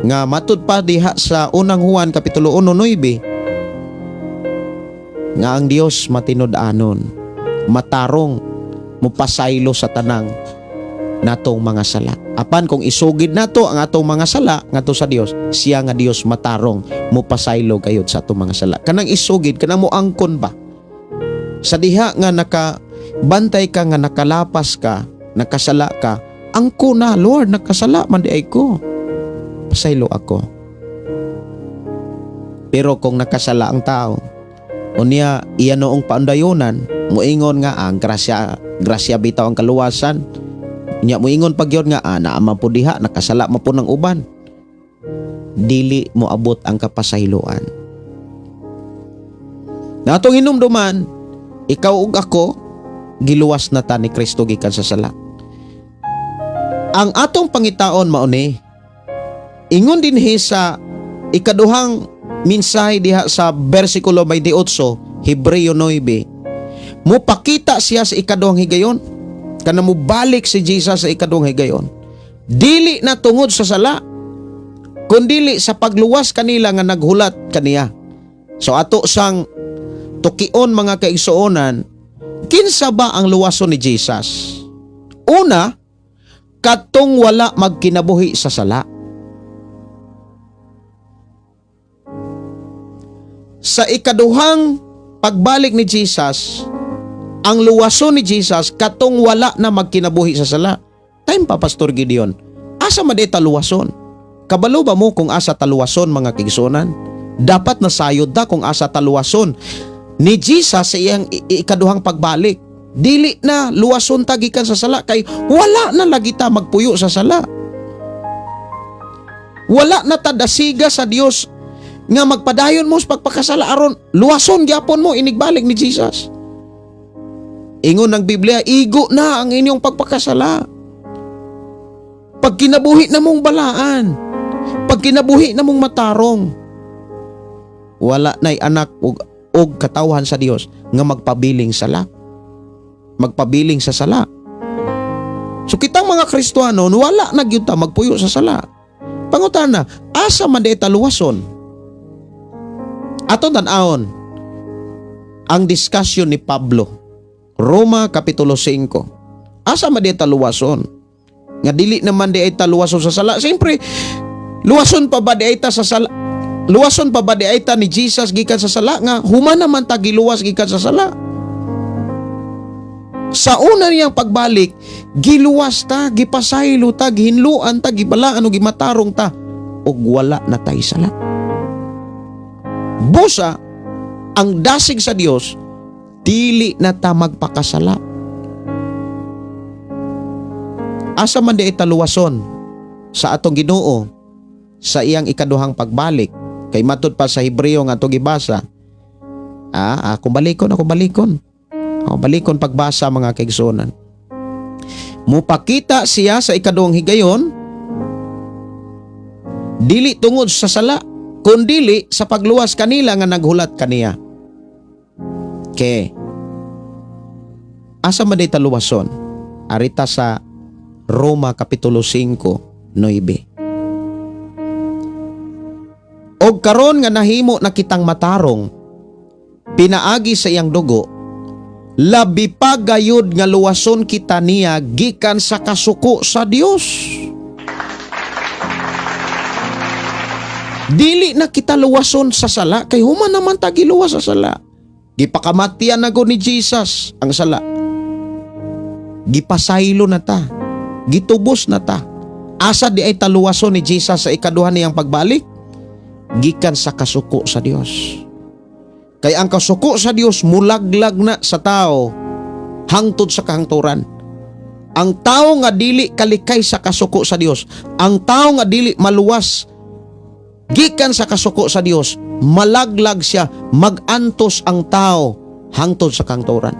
nga matud pa diha sa unang Juan Kapitulo 1:9 nga ang Dios matinud-anon, matarong, mupasaylo sa tanang natong mga sala. Apan kung isugid nato ang atong mga sala ngadto sa Dios, siya nga Dios matarong, mupasaylo gayud sa atong mga sala. Kanang isugid, kanang moangkon ba sa diha nga nakabantay ka nga nakalapas ka, nakasala ka, angko na, Lord, nakasala man di ay ko, pasaylo ako. Pero kung nakasala ang tao, unya iya noong paundayonan, muingon nga ang grasya bitaw ang kaluwasan. Unya muingon pagyon nga naama po diha, nakasala mo po ng uban. Dili mo abot ang kapasayloan. Natong hinumduman, ikaw ug ako giluwas na ta ni Kristo gikan sa sala. Ang atong pangitaon mao ni, ingon dinhi sa ikaduhang mensahe diha sa bersikulo 28, Hebreo 9, mupakita siya sa ikaduhang higayon, kana mo balik si Jesus sa ikaduhang higayon, dili na tungod sa sala, kundili sa pagluwas kanila nga naghulat kaniya. So ato sang tukion mga kaigsuonan, kinsa ba ang luwason ni Jesus? Una, katong wala magkinabuhi sa sala. Sa ikaduhang pagbalik ni Jesus, ang luwason ni Jesus katong wala na magkinabuhi sa sala. Time pa, Pastor Gideon, asa man di taluwason? Kabalo ba mo kung asa taluwason mga kaigsuonan? Dapat nasayod da kung asa taluwason ni Jesus sa iyang ikaduhang pagbalik. Dili na luwason ta gikan sa sala, kay wala na lagi ta magpuyo sa sala. Wala na ta dasiga sa Dios nga magpadayon mo sa pagpakasala aron luwason gyapon mo inigbalik ni Jesus. Ingon ng Biblia, igo na ang inyong pagpakasala. Pag kinabuhi na mong balaan, pag kinabuhi na mong matarong, wala na'y anak og katawhan sa Dios nga magpabiling sala. Magpabiling sa sala. So kitang mga Kristiyano, wala na gyud ta magpuyo sa sala. Pangutana, asa man di ta luwason? Aton tan-awon ang diskusyon ni Pablo, Roma Kapitulo 5. Asa man di ta luwason? Nga dili naman di ay ta luwason sa sala. Siyempre, luwason pa ba di ay ta sa sala? Luwason pa ba di ay ta ni Jesus gikan sa sala? Nga human naman ta giluwas gikan sa sala. Sa una niyang pagbalik, giluwas ta, gipasaylo ta, gihinluan ta, gibalaan o gimatarong ta, og wala na tay sala. Busa, ang dasig sa Dios, dili na ta magpakasala. Asa man di italuwason sa atong Ginoo sa iyang ikaduhang pagbalik. Kay matud pa sa Hebreo nga atong gibasa. Akong balikon pagbasa mga kaigsunan. Mupakita siya sa ikaduhang higayon, dili tungod sa sala, kundili sa pagluwas kanila nga naghulat kaniya. Asa man day taluwason? Arita sa Roma Kapitulo 5, 9. Og karon nga nahimo na kitang matarong, pinaagi sa iyang dugo, labi pa gayud nga luwason kita niya gikan sa kasuko sa Dios. Dili na kita luwason sa sala, kay human naman ta giluwas sa sala. Gipakamatian na ni Jesus ang sala. Gipasaylo na ta, gitubos na ta. Asa di ay taluwason ni Jesus sa ikaduha niyang pagbalik? Gikan sa kasuko sa Dios. Kay ang kasuko sa Dios mulaglag na sa tao hangtod sa kahangturan. Ang tao nga dili kalikay sa kasuko sa Dios, ang tao nga dili maluwas gikan sa kasuko sa Dios, malaglag siya, magantos ang tao hangtod sa kahangturan.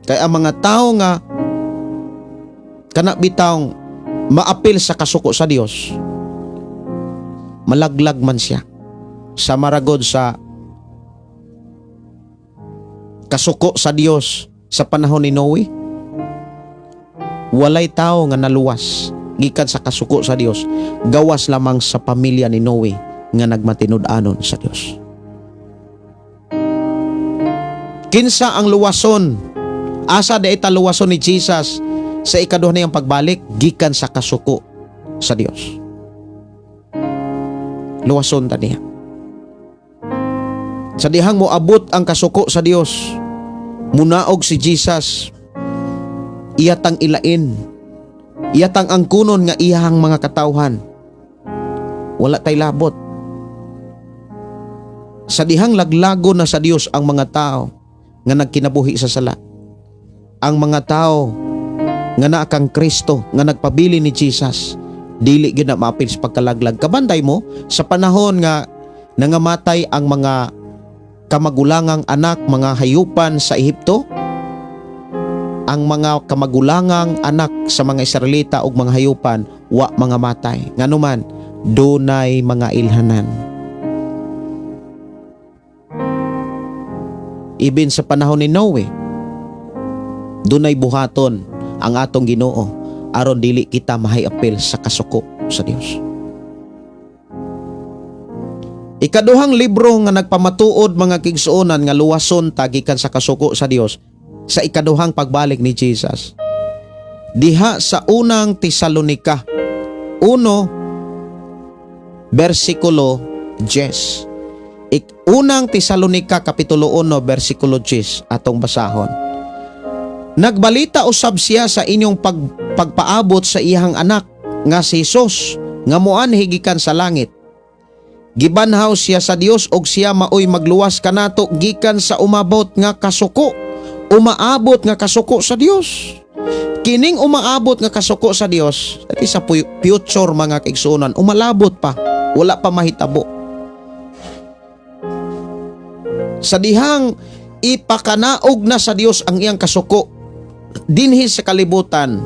Kay ang mga tao nga kana bitawng maapil sa kasuko sa Dios, malaglag man siya. Sa maragod sa kasuko sa Dios sa panahon ni Noe, walay tao nga naluwas gikan sa kasuko sa Dios, gawas lamang sa pamilya ni Noe nga nagmatinud-anon sa Dios. Kinsa ang luwason? Asa di ita luwason ni Jesus sa ikaduha niyang pagbalik? Gikan sa kasuko sa Dios. Luwason ta niya. Sa dihang mo abot ang kasuko sa Dios, munaog si Jesus, iyatang ilain, iyatang angkunon nga iyahang mga katawhan. Wala tay labot. Sa dihang laglago na sa Dios ang mga tao nga nagkinabuhi sa sala, ang mga tao nga naa kang Kristo nga nagpabili ni Jesus, dili gyud na maapil sa pagkalaglag. Kabanday mo sa panahon nga nangamatay ang mga kamagulangang anak, mga hayupan sa Ehipto, ang mga kamagulangang anak sa mga Israelita ug mga hayupan wa mga matay. Nganuman dunay mga ilhanan. Ibin sa panahon ni Noe, dunay buhaton ang atong Ginoo aron dili kita mahiapil sa kasuko sa Dios. Ikaduhang libro nga nagpamatuod mga kigsuonan nga luwason ta gikan sa kasuko sa Dios sa ikaduhang pagbalik ni Jesus. Diha sa unang Tesalonika 1 versikulo 10. Unang Tesalonika kapitulo 1 versikulo 10 atong basahon. Nagbalita usab siya sa inyong pagpaabot sa iyang anak nga si Jesus nga moanhi gikan sa langit. Gibanhaw siya sa Dios og siya maoy magluwas kanato gikan sa umabot nga kasuko. Umaabot nga kasuko sa Dios. Kining umaabot nga kasuko sa Dios, dati sa future mga kaigsuonan, umalabot pa, wala pa mahitabo. Sa dihang ipakanaog na sa Dios ang iyang kasuko dinhi sa kalibutan,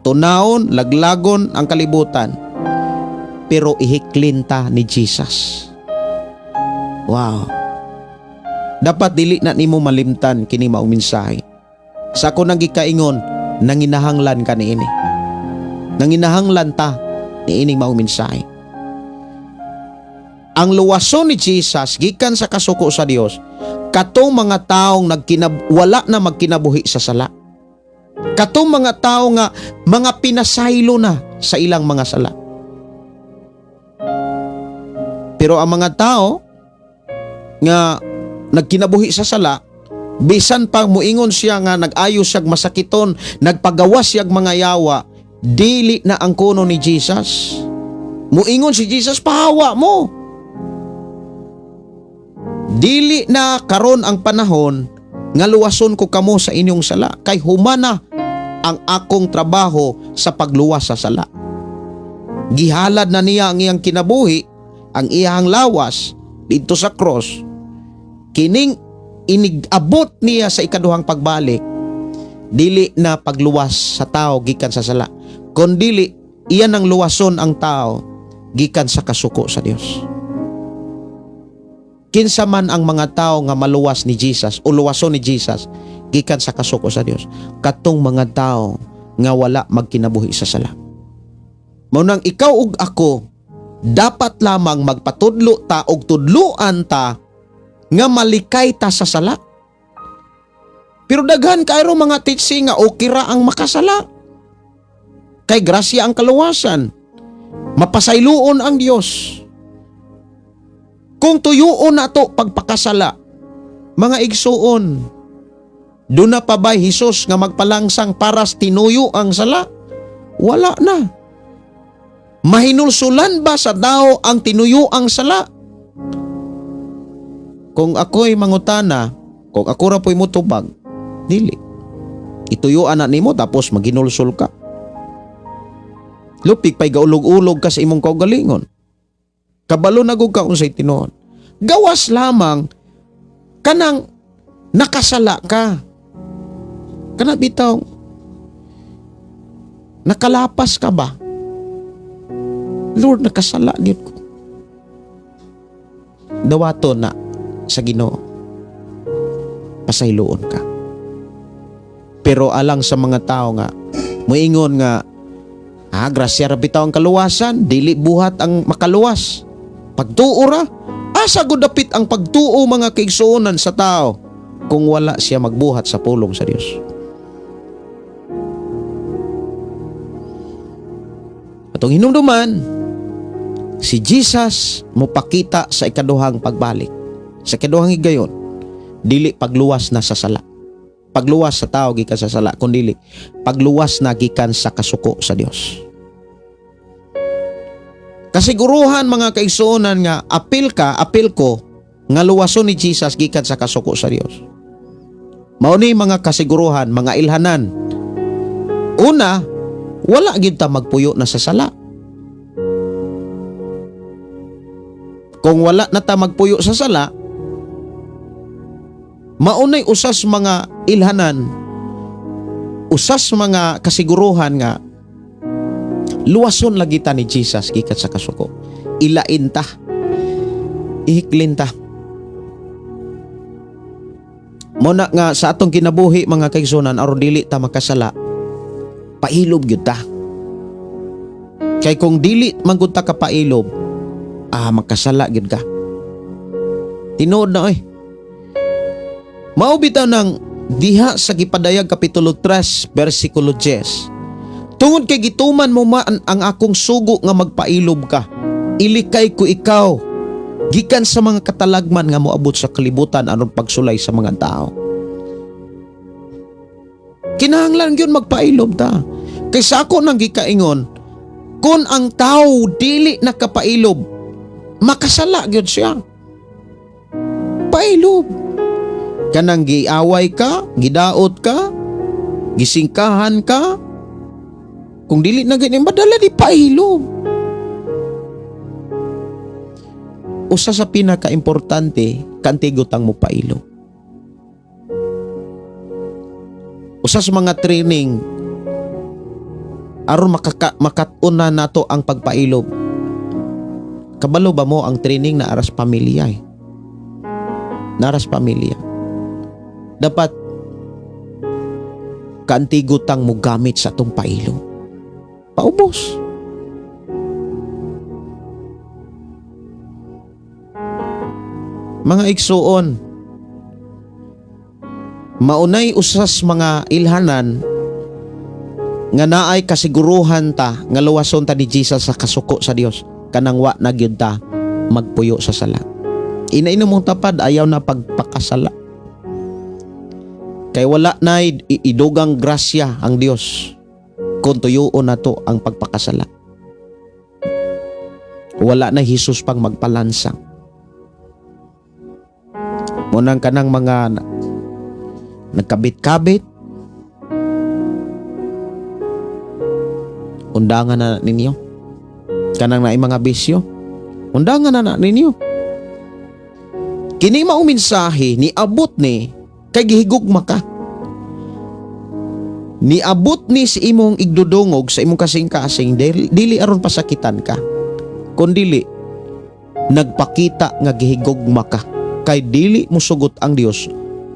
tunawon, laglagon ang kalibutan, pero ihiklinta ni Jesus. Wow. Dapat dili na nimo malimtan kini maong mensahe. Sa ako nang gikaingon, nanginahanglan ka niini. Nanginahanglan ta niining maong mensahe. Ang luwason ni Jesus gikan sa kasuko sa Dios, katong mga taong wala na magkinabuhi sa sala. Katong mga tao nga mga pinasaylo na sa ilang mga sala. Pero ang mga tao nga nagkinabuhi sa sala, bisan pa muingon siya nga nag-ayo siyag masakiton, nagpagawas siyag mga yawa, dili na ang kuno ni Jesus. Muingon si Jesus, pahawa mo. Dili na karon ang panahon nga luwason ko kamo sa inyong sala, kay humana ang akong trabaho sa pagluwas sa sala. Gihalad na niya ang iyang kinabuhi, ang iyang lawas dito sa cross. Kining inigabot niya sa ikaduhang pagbalik, dili na pagluwas sa tao gikan sa sala, kundi iyan ang luwason ang tao gikan sa kasuko sa Dios. Kinsa man ang mga tao nga maluwas ni Jesus o luwason ni Jesus gikan sa kasuko sa Dios, katong mga tao nga wala magkinabuhi sa sala. Mao nang ikaw ug ako dapat lamang magpatudlo ta og tudloan ta nga malikay ta sa sala. Pero daghan kayo mga teaching nga okay ra ang makasala. Kay grasya ang kaluwasan. Mapasayloon ang Dios. Kung tuyoon na to pagpakasala, mga igsuon, doon na pa ba Hesus nga magpalangsang paras tinuyo ang sala? Wala na. Mahinulsulan ba sa tao ang tinuyo ang sala? Kung ako'y mangutana, kung ako ra po'y mutubag, dili. Ituyuan na nimo tapos maghinulsul ka. Lupig pa'y gaulog-ulog ka sa imong kaugalingon. Kabalo na gug ka unsay tinuod. Gawas lamang kanang nakasala ka. Kana bitaw nakalapas ka ba? Lord, nakasala gyud ko. Dawato na sa Ginoo. Pasayloon ka. Pero alang sa mga tao nga moingon nga grasya ra bitaw ang kaluwasan, dili buhat ang makaluwas. Pagtuo ra, asa gud dapit ang pagtuo mga kaigsuonan sa tao kung wala siya magbuhat sa pulong sa Dios. Atong hinumduman, si Jesus mopakita sa ikaduhang pagbalik. Sa ikaduhang higayon, dili pagluwas na sa sala. Pagluwas sa tao gikan sa sala, kundi pagluwas na gikan sa kasuko sa Dios. Kasiguruhan mga kaigsuonan nga apil ko nga luwason ni Jesus gikan sa kasuko sa Dios. Mao ni mga kasiguruhan, mga ilhanan. Una, wala gyud ta magpuyo na sa sala. Kung wala na ta magpuyo sa sala, maunay usas mga ilhanan, usas mga kasiguruhan nga luwason lagi ta ni Jesus gikan sa kasuko. Ilain ta, ihiklin ta. Muna nga sa atong kinabuhi mga kaigsuonan, aron dili ta makasala, pailob gyud ta. Kay kung dili man gud ta ka pailob, makasala gyud ka. Tinuod na Mao bitaw ng diha sa gipadayag kapitulo 3 bersikulo 10. Tungod kay gituman mo man ang akong sugo nga magpailob ka, ilikay ko ikaw gikan sa mga katalagman nga moabot sa kalibutan aron pagsulay sa mga tao. Kinahanglan gyud magpailob ta. Kay sa ako nang gikaingon, kung ang tao dili nakapailob, makasala gyud siya. Pailob. Kanang giaway ka, gidaot ka, gisingkahan ka, kung dili na ganyan, madala di pailob. Usa sa pinaka-importante, kantigotang mo pailob. Usa sa mga training, aron makatuna nato ang pagpailob. Kabalo ba mo ang training na aras pamilya Naras pamilya. Dapat kantigotang mo gamit sa tong pailob. Paubos. Mga igsuon, maunay usas mga ilhanan nga naay kasiguruhan ta nga luwason ta ni Jesus sa kasuko sa Dios, kanang wa na gyud ta magpuyo sa sala. Inaino mong tapad, ayaw na pagpakasala. Kay wala na idugang grasya ang Dios kung tuyoon na to ang pagpakasala. Wala na Jesus pang magpalansang. Munang kanang mga nagkabit-kabit, Undangan na ninyo. Kanang naay mga bisyo. Undangan na ninyo. Kini mao mensahe ni abot ni kay gihigugma ka. Niabot ni sa imong igdudungog sa imong kasing-kasing dili aron pasakitan ka. Kundili nagpakita nga gihigugma ka kay dili musugot ang Dios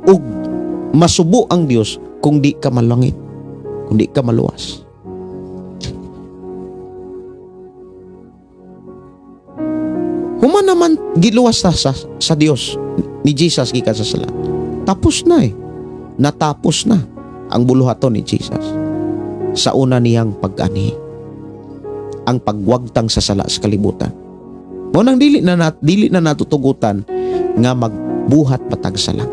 ug masubo ang Dios kung di ka malangit, kung di ka maluwas. Human naman giluwas sa Dios ni Jesus gikan sa sala. Tapos na natapos na ang buluhaton ni Jesus sa una niyang pag-ani, ang pagwagtang sa sala sa kalibutan. Mo nang dili na natutugutan nga magbuhat patag sala.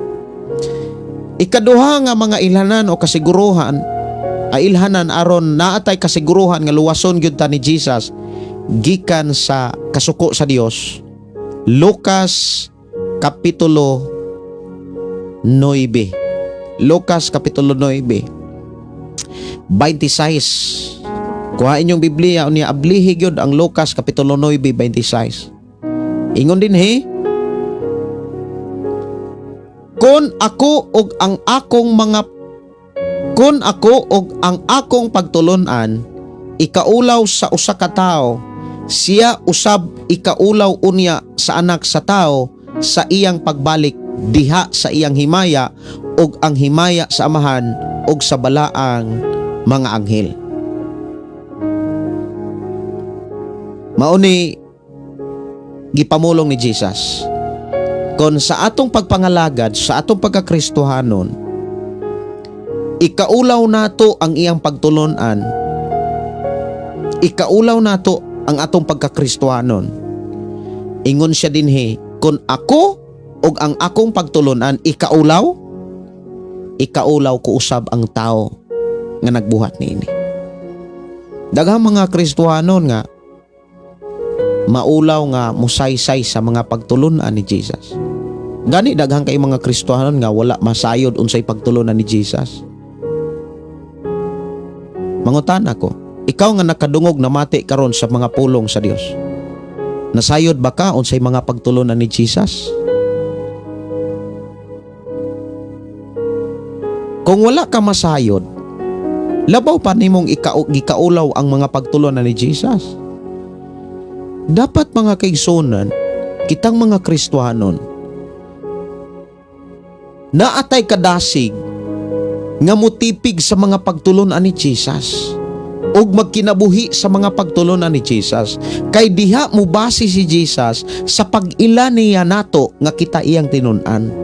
Ikaduha nga mga ilhanan o kasiguruhan ay ilhanan aron naatay kasiguruhan nga luwason gyud ta ni Jesus gikan sa kasuko sa Dios. Lucas kapitulo 9. Lucas kapitulo 9 26. Kuhain yung Biblia unya ablihi gyud ang Lucas kapitulo 9 26. Ingon din Kun ako og ang akong pagtulunan ikaulaw sa usa ka tawo, siya usab ikaulaw unya sa anak sa tawo sa iyang pagbalik diha sa iyang himaya ug ang himaya sa amahan ug sa balaang mga anghel. Mauni gipamulong ni Jesus. Kon sa atong pagpangalagad, sa atong pagkakristohanon, ikaulaw nato ang iyang pagtulunan, ikaulaw nato ang atong pagkakristohanon. Ingon siya dinhi, kon ako og ang akong pagtulunan ikaulaw ko usab ang tao nga nagbuhat niini. Daghang mga Kristohanon nga maulaw nga musaysay sa mga pagtulunan ni Jesus. Gani daghang kay mga Kristohanon nga wala masayod unsay pagtulunan ni Jesus. Mangutan ako, ikaw nga nakadungog na mati karon sa mga pulong sa Dios, nasayod ba ka unsay mga pagtulunan ni Jesus? Kung wala ka masayod, labaw pa nimong gikaulaw ang mga pagtulunan ni Jesus. Dapat mga kaigsunan, kitang mga Kristohanon, naatay kadasig nga mutipig sa mga pagtulunan ni Jesus ug magkinabuhi sa mga pagtulunan ni Jesus. Kay diha mo base si Jesus sa pag-ila niya nato nga kita iyang tinun-an.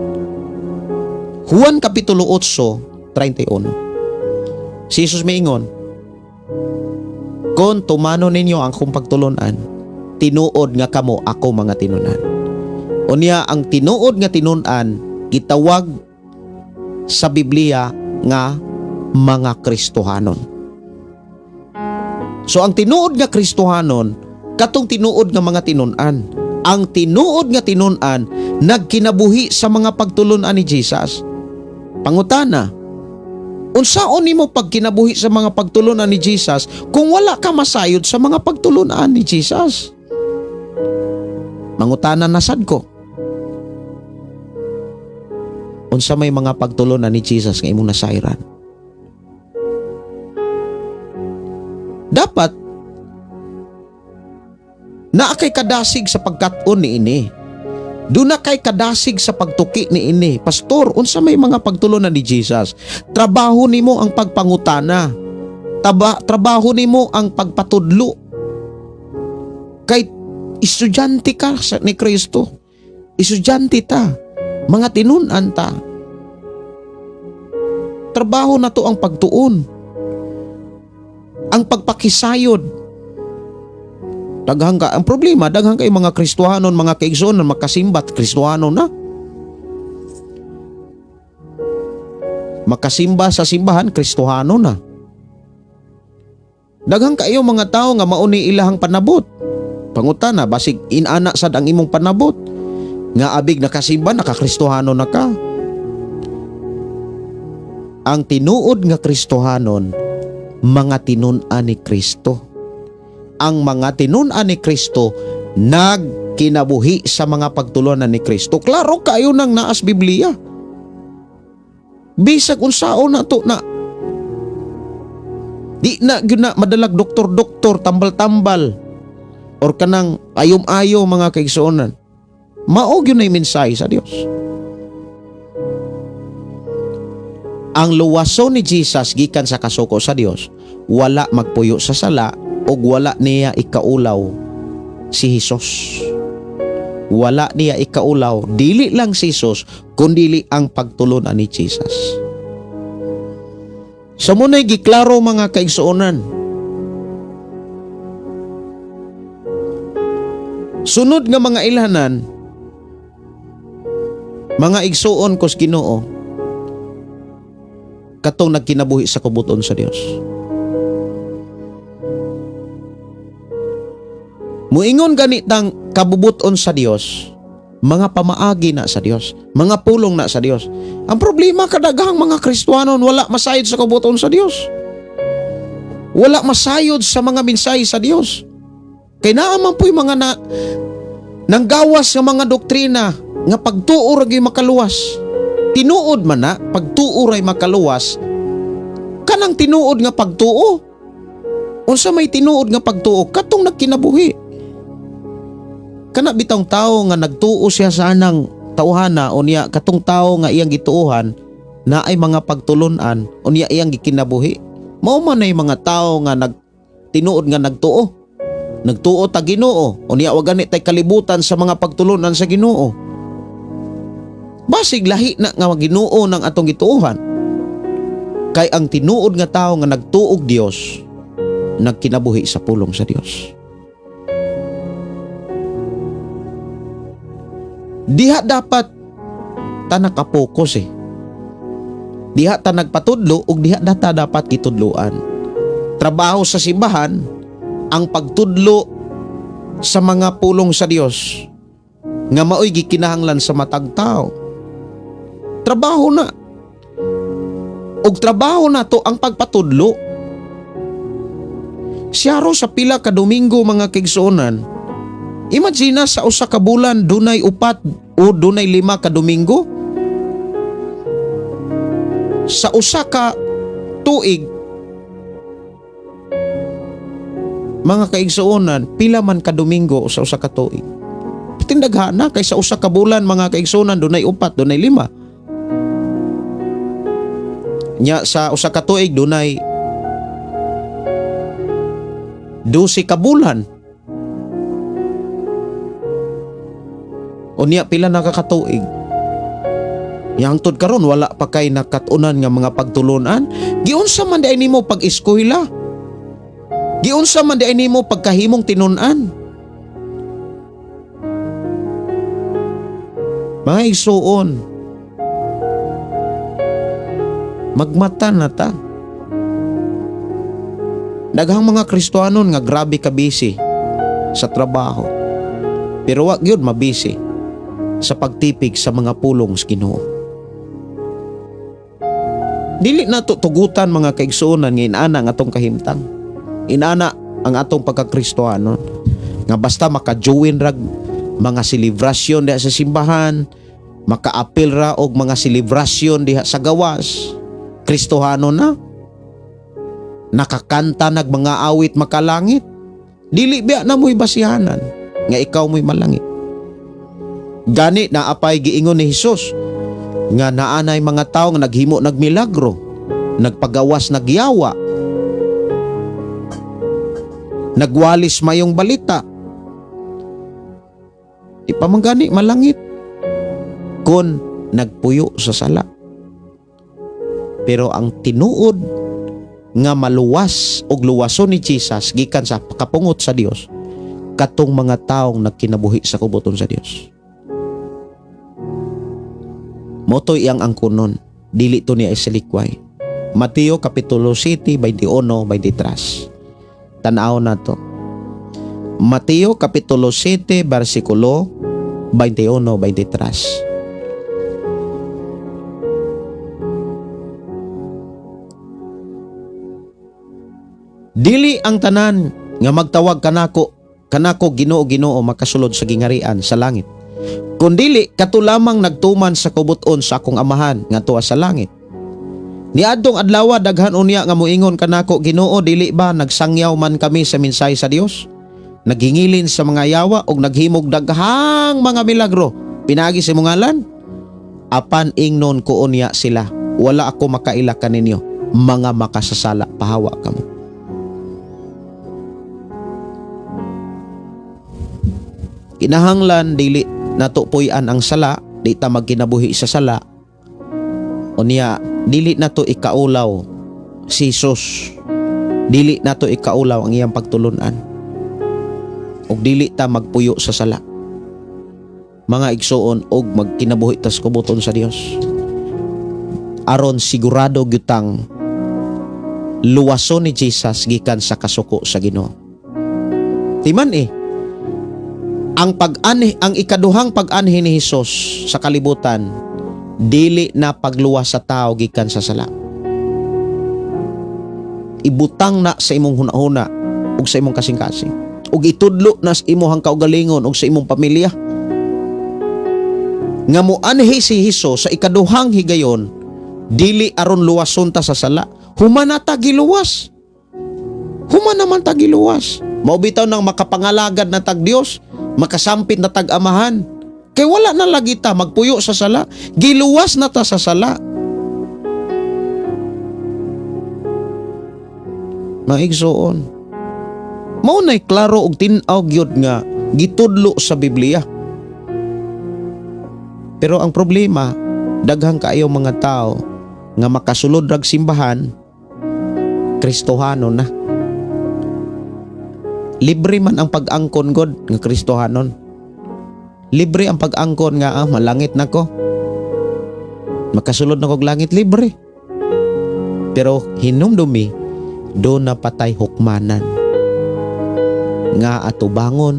Juan kapitulo 8:31. Si Jesus miingon, "Kon tumano ninyo ang akong pagtulunan, tinuod nga kamo ako mga tinunan." Unya ang tinuod nga tinunan gitawag sa Biblia nga mga Kristohanon. So ang tinuod nga Kristohanon katong tinuod nga mga tinunan. Ang tinuod nga tinunan nagkinabuhi sa mga pagtulunan ni Jesus. Pangutana, unsaon nimo pagkinabuhi sa mga pagtulunan ni Jesus kung wala ka masayod sa mga pagtulunan ni Jesus? Mangutana na sad ko. Unsa may mga pagtulunan ni Jesus nga imong nasayran? Dapat naa kay kadasig sa pagkat-on ni ini. Doon na kay kadasig sa pagtuki ni ini. Pastor, unsa may mga pagtulunan ni Jesus? Trabaho nimo ang pagpangutana. Trabaho nimo ang pagpatudlo. Kay estudyante ka ni Kristo. Estudyante ta. Mga tinunan ta. Trabaho na to ang pagtuon. Ang pagpakisayod. Ang problema, daghang kay mga Kristohanon, mga kaigsoon, makasimbat, Kristohanon na. Makasimba sa simbahan, Kristohanon na. Daghang kayo mga tao nga mauni ilahang panabot. Pangutana, basig inana sad ang imong panabot. Nga abig nakasimba, nakakristohanon na ka. Ang tinuod nga Kristohanon, mga tinunan ni Kristo. ang mga tinun-an ni Kristo nagkinabuhi sa mga pagtulunan ni Kristo. Klaro kayo nang naas Biblia. Bisag unsaon na to na di na gyud na madalag doktor-doktor, tambal-tambal or kanang ayom-ayo mga kaigsuonan. Mao gyud na mensahe sa Dios. Ang luwason ni Jesus gikan sa kasuko sa Dios, wala magpuyo sa sala ug wala niya ikaulaw si Jesus. Wala niya ikaulaw, dili lang si Jesus, kundi ang pagtulunan ni Jesus. Sa munay giklaro mga kaigsuonan. Sunod nga mga ilhanan, mga igsuon kos Ginoo, katong nagkinabuhi sa kubuton sa Dios. Muingon ganitang kabubuton sa Dios, mga pamaagi na sa Dios, mga pulong na sa Dios. Ang problema kadaghang mga Kristiyanon wala masayod sa kabubuton sa Dios. Wala masayod sa mga mensahe sa Dios. Kay naaman po'y mga nanggawas nga mga doktrina nga pagtuo ra gyud makaluwas. Tinuod man na pagtuo ray makaluwas, kanang tinuod nga pagtuo. Unsa may tinuod nga pagtuo katong nagkinabuhi. Kana bitong tao nga nagtuo siya sa anang tawhana unya katong tao nga iyang gituohan na ay mga pagtulunan unya iyang gikinabuhi. Mao man ay mga tao nga tinuod nga nagtuo. Nagtuo ta Ginoo unya wa gani tay kalibutan sa mga pagtulunan sa Ginoo. Basig lahi na nga Ginoo ng atong gituohan. Kay ang tinuod nga tao nga nagtuog Dios nagkinabuhi sa pulong sa Dios. Diha dapat ta nakapokus Diha ta nagpatudlo ug diha data dapat gitudloan. Trabaho sa simbahan ang pagtudlo sa mga pulong sa Dios nga maoy gikinahanglan sa matag tao. Trabaho na. Og trabaho na to ang pagpatudlo. Siyaro sa pila ka Domingo mga kaigsuonan. Imagine sa usa ka bulan dunay 4 o dunay 5 ka Domingo. Sa usa ka tuig mga kaigsuonan, pila man ka Domingo sa usa ka tuig. Tindaghan na kay sa usa ka bulan mga kaigsuonan dunay 4, dunay 5. Nya sa usa ka tuig dunay 12 ka bulan. Unya pila nakakatuig. Yang tud karon wala pa kay nakatunan nga mga pagtulunan. Giunsa man di nimo pag-eskwela? Giunsa man di nimo pagkahimong tinun-an? Mga igsuon, magmata na ta. Daghang mga Kristiyanon nga grabe ka busy sa trabaho. Pero wag yun mabisi sa pagtipig sa mga pulong sa Ginoo. Dili na to tugutan mga kaigsuonan nga inaana ang atong kahimtang. Inaana ang atong pagka-Kristiyanon nga basta maka-join rag mga selebrasyon diha sa simbahan, maka-apil ra og mga selebrasyon diha sa gawas. Kristohano na. Nakakanta nag mga awit makalangit. Dili biya na mo'y basihanan nga ikaw mo'y malangit. Gani na apay giingon ni Hesus nga naanay mga tao nga naghimo nagmilagro, nagpagawas nagyawa, nagwalis mayong balita. Ipamanggani malangit kon nagpuyo sa sala. Pero ang tinuod nga maluwas og luwason ni Jesus gikan sa kapungot sa Dios katong mga taong nagkinabuhi sa kubuton sa Dios. Moto iyang angkunon, dili to niya isalikway. Mateo kapitulo 7, 21-23. Tanaw na to. Mateo kapitulo 7, versikulo 21-23. Dili ang tanan nga magtawag kanako Ginoo makasulod sa gingarian sa langit. Kun dili kato lamang nagtuman sa kubuton sa akong amahan nga tuwa sa langit. Niadtong adlaw daghan unya nga moingon kanako Ginoo, dili ba nagsangyaw man kami sa mensahe sa Dios? Naghingilin sa mga yawa og naghimog daghang mga milagro pinaagi sa imong ngalan? Apan ingnon ko unya sila, wala ako makaila kaninyo, mga makasasala, pahawa kamo. Kinahanglan dili nato puy-an ang sala, di ta magkinabuhi sa sala. Unya dili nato ikaulaw si Jesus. Dili nato ikaulaw ang iyang pagtulunan. Og dili ta magpuyo sa sala. Mga igsoon og magkinabuhi ta sa kubuton sa Dios. Aron sigurado gyutang luwason ni Jesus gikan sa kasuko sa Ginoo. Timan ang ikaduhang pag-anhi ni Hesus sa kalibutan, dili na pagluwas sa tao gikan sa sala. Ibutang na sa imong hunahuna ug sa imong kasing-kasing, ug itudlo na sa imong kaugalingon ug sa imong pamilya. Nga moanhi si Hesus sa ikaduhang higayon, dili aron luwason ta sa sala, human na ta giluwas. Human naman ta giluwas. Mao bitaw nang makapangalagad na tag Dios, makasampit na tag-amahan. Kay wala na lagi ta magpuyo sa sala. Giluwas na ta sa sala. Maigsoon. Mao nay klaro og tin-aw gyud nga gitudlo sa Biblia. Pero ang problema, daghang kaayo mga tao nga makasulod rag simbahan, Kristohano na. Libre man ang pag-angkon god nga Kristohanon. Libre ang pag-angkon nga malangit nako. Makasulod na kog langit, libre. Pero hinumdumi do na patay hukmanan nga atubangon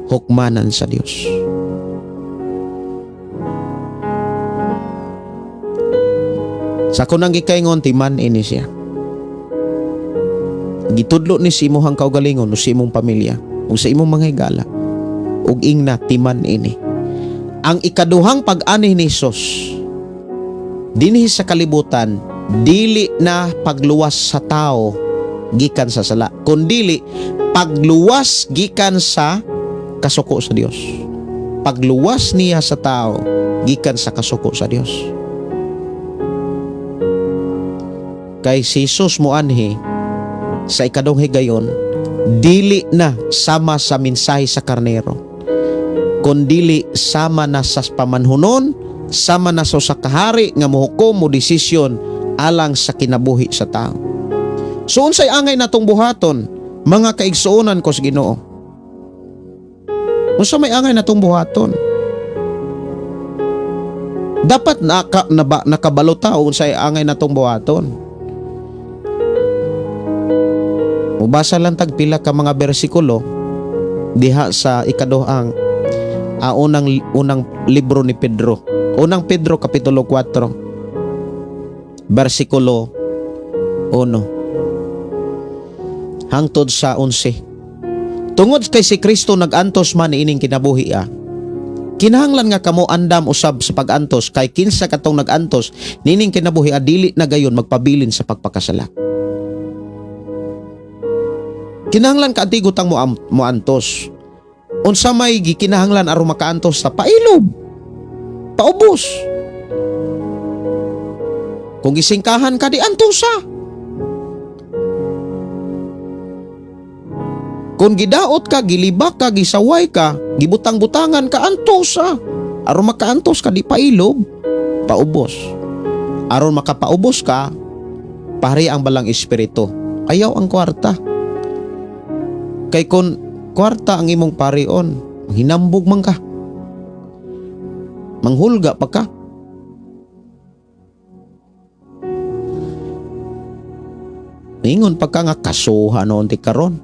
hukmanan sa Dios. Sa kunang gikaingon timan ini siya. Gitudlo ni si imong kaugalingon o si imong pamilya o sa imong mga higala ug ingna timan ini. Ang ikaduhang pag-ani ni Hesus dinhi sa kalibutan, dili na pagluwas sa tao gikan sa sala, kundili pagluwas gikan sa kasuko sa Dios. Pagluwas niya sa tao gikan sa kasuko sa Dios. Kay si Jesus moanhi sa ikaduhang higayon, dili na sama sa mensahe sa karnero, kundili sama na sa pamanhunon, sama na sa kahari nga mohukom mo desisyon alang sa kinabuhi sa tao. So unsay angay natong buhaton, mga kaigsuonan ko sa Ginoo? Unsa may angay natong buhaton? Dapat nakabalo ta unsay angay natong buhaton. Mubasa lang tagpila ka mga bersikulo diha sa ikaduhang unang libro ni Pedro. Unang Pedro kapitulo 4 bersikulo 1 hangtod sa 11. Tungod kay si Kristo nagantos man ining kinabuhi kinahanglan nga kamo andam usab sa pagantos, kay kinsa katong nagantos nining kinabuhi dili na gayon magpabilin sa pagpakasala. Kinahanglan ka antigutang mo antos. Unsa may gikinahanglan aron makaantos ta pailob, paubos. Kung gisingkahan ka di antosa. Kung gidaot ka, gilibak ka, gisaway ka, gibutang-butangan ka, antosa. Aron makaantos ka di pailob, paubos. Aron makapaubos ka, pare ang balang espiritu. Ayaw ang kwarta. Kay kun kwarta ang imong parion, hinambog man ka. Manghulga pa ka. Ningon pa ka nga kasuha noon ti karon.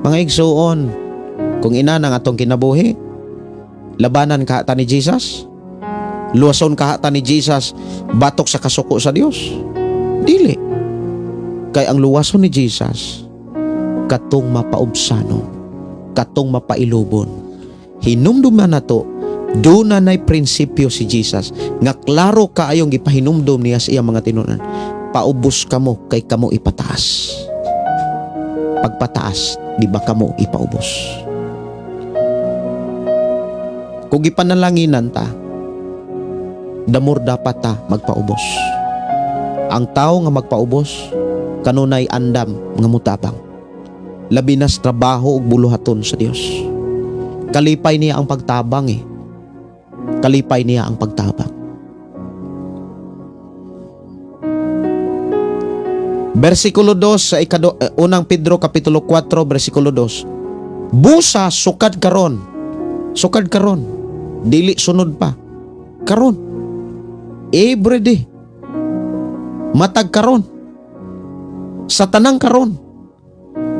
Mga igsuon, kung ina nang atong kinabuhi, labanan ka ta ni Jesus? Luwason kahata ni Jesus batok sa kasuko sa Dios? Dili. Kay ang luwason ni Jesus katong mapaubsano, katong mapailubon. Hinumduman na to, doon na nay prinsipyo si Jesus nga klaro kaayong gipahinumdum niya sa iyang mga tinunan. Paubos kamo kay kamo ipataas. Pagpataas, di ba kamo ipaubos? Kung ipanalaginan ta, damor dapat ta magpaubos. Ang tao nga magpaubos, kanunay andam nga mutabang. Labi nas trabaho ug buluhaton sa Dios. Kalipay niya ang pagtabang eh. Kalipay niya ang pagtabang. Versikulo 2 sa unang Pedro kapitulo 4 versikulo 2. Busa sukad karon. Sukad karon. Dili sunod pa. Karon. Every day. Matag karon. Sa tanang karon.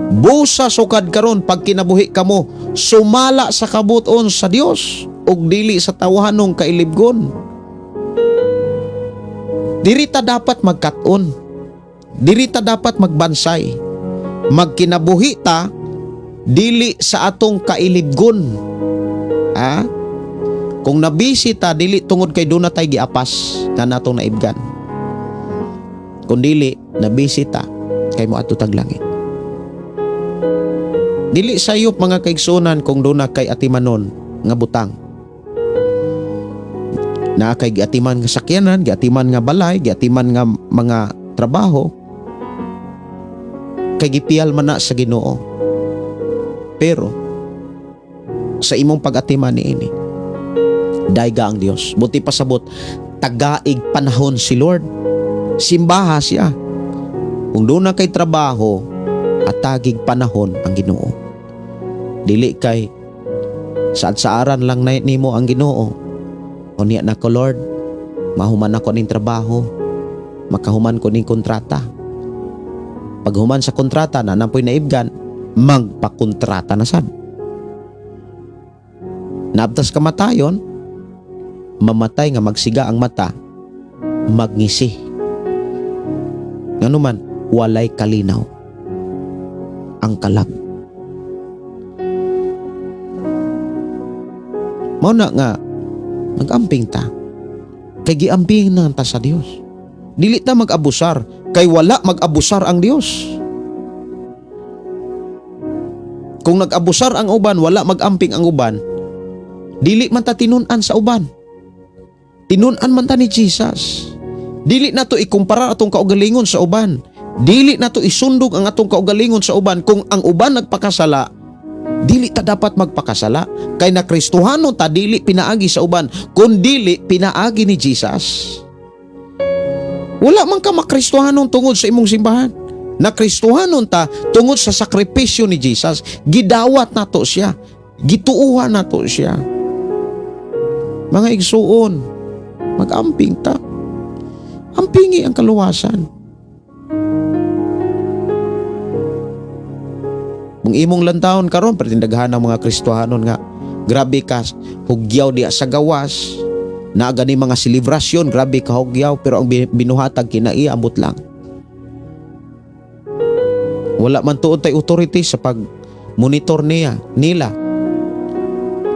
Busa sukad karon pag kinabuhi kamo, sumala sa kabuton sa Dios ug dili sa tawahanong kailibgon. Diri ta dapat magkat-on. Diri ta dapat magbansay. Magkinabuhi ta dili sa atong kailibgon. Kung nabisi ta dili tungod kay duna tay giapas na natong naibgan. Kung dili nabisi ta kay moadto tag langit. Dili sayop mga kaigsunan kung duna kay atimanon nga butang. Na kay giatiman nga sakyanan, giatiman nga balay, giatiman nga mga trabaho, kay gipiyal man na sa Ginoo. Pero sa imong pag-atiman niini, dayga ang Dios. Buti pasabot, tagaig panahon si Lord. Simbaha siya. Kung doon na kay trabaho, at tagig panahon ang Ginoo. Dili kay saaran lang na nimo ang Ginoo. O niya na ko Lord, mahuman ako ning trabaho, makahuman ko ning kontrata. Paghuman sa kontrata na nampoy naibgan, magpakontrata na sad. Naabtas kamatayon, mamatay nga magsiga ang mata, magngisi. Ngano man, walay kalinaw ang kalag. Mao na nga, mag-amping ta. Kay giamping na ta sa Dios. Dili ta mag-abusar, kay wala mag-abusar ang Dios. Kung nag-abusar ang uban, wala mag-amping ang uban, dili man ta tinunan sa uban. Tinunan man ta ni Jesus. Dili na to ikumpara atong kaugalingon sa uban. Dili na to isundog ang atong kaugalingon sa uban. Kung ang uban nagpakasala, dili ta dapat magpakasala. Kay na Kristohano ta, dili pinaagi sa uban, kun dili pinaagi ni Jesus. Wala man ka makristohanon tungod sa imong simbahan. Na Kristohanon ta tungod sa sakripisyo ni Jesus. Gidawat nato siya. Gituuhan nato siya. Mga igsuon, mag-amping ta. Ampingi ang kaluwasan. Kung imong lantawon karon pertindaghan ng mga Kristohanon nga grabe ka hugyaw diya sa gawas, na gani mga selebrasyon, grabe ka hugyaw, pero ang binuhatag kinaiambot lang. Wala man tuod tay authority sa pag monitor nila.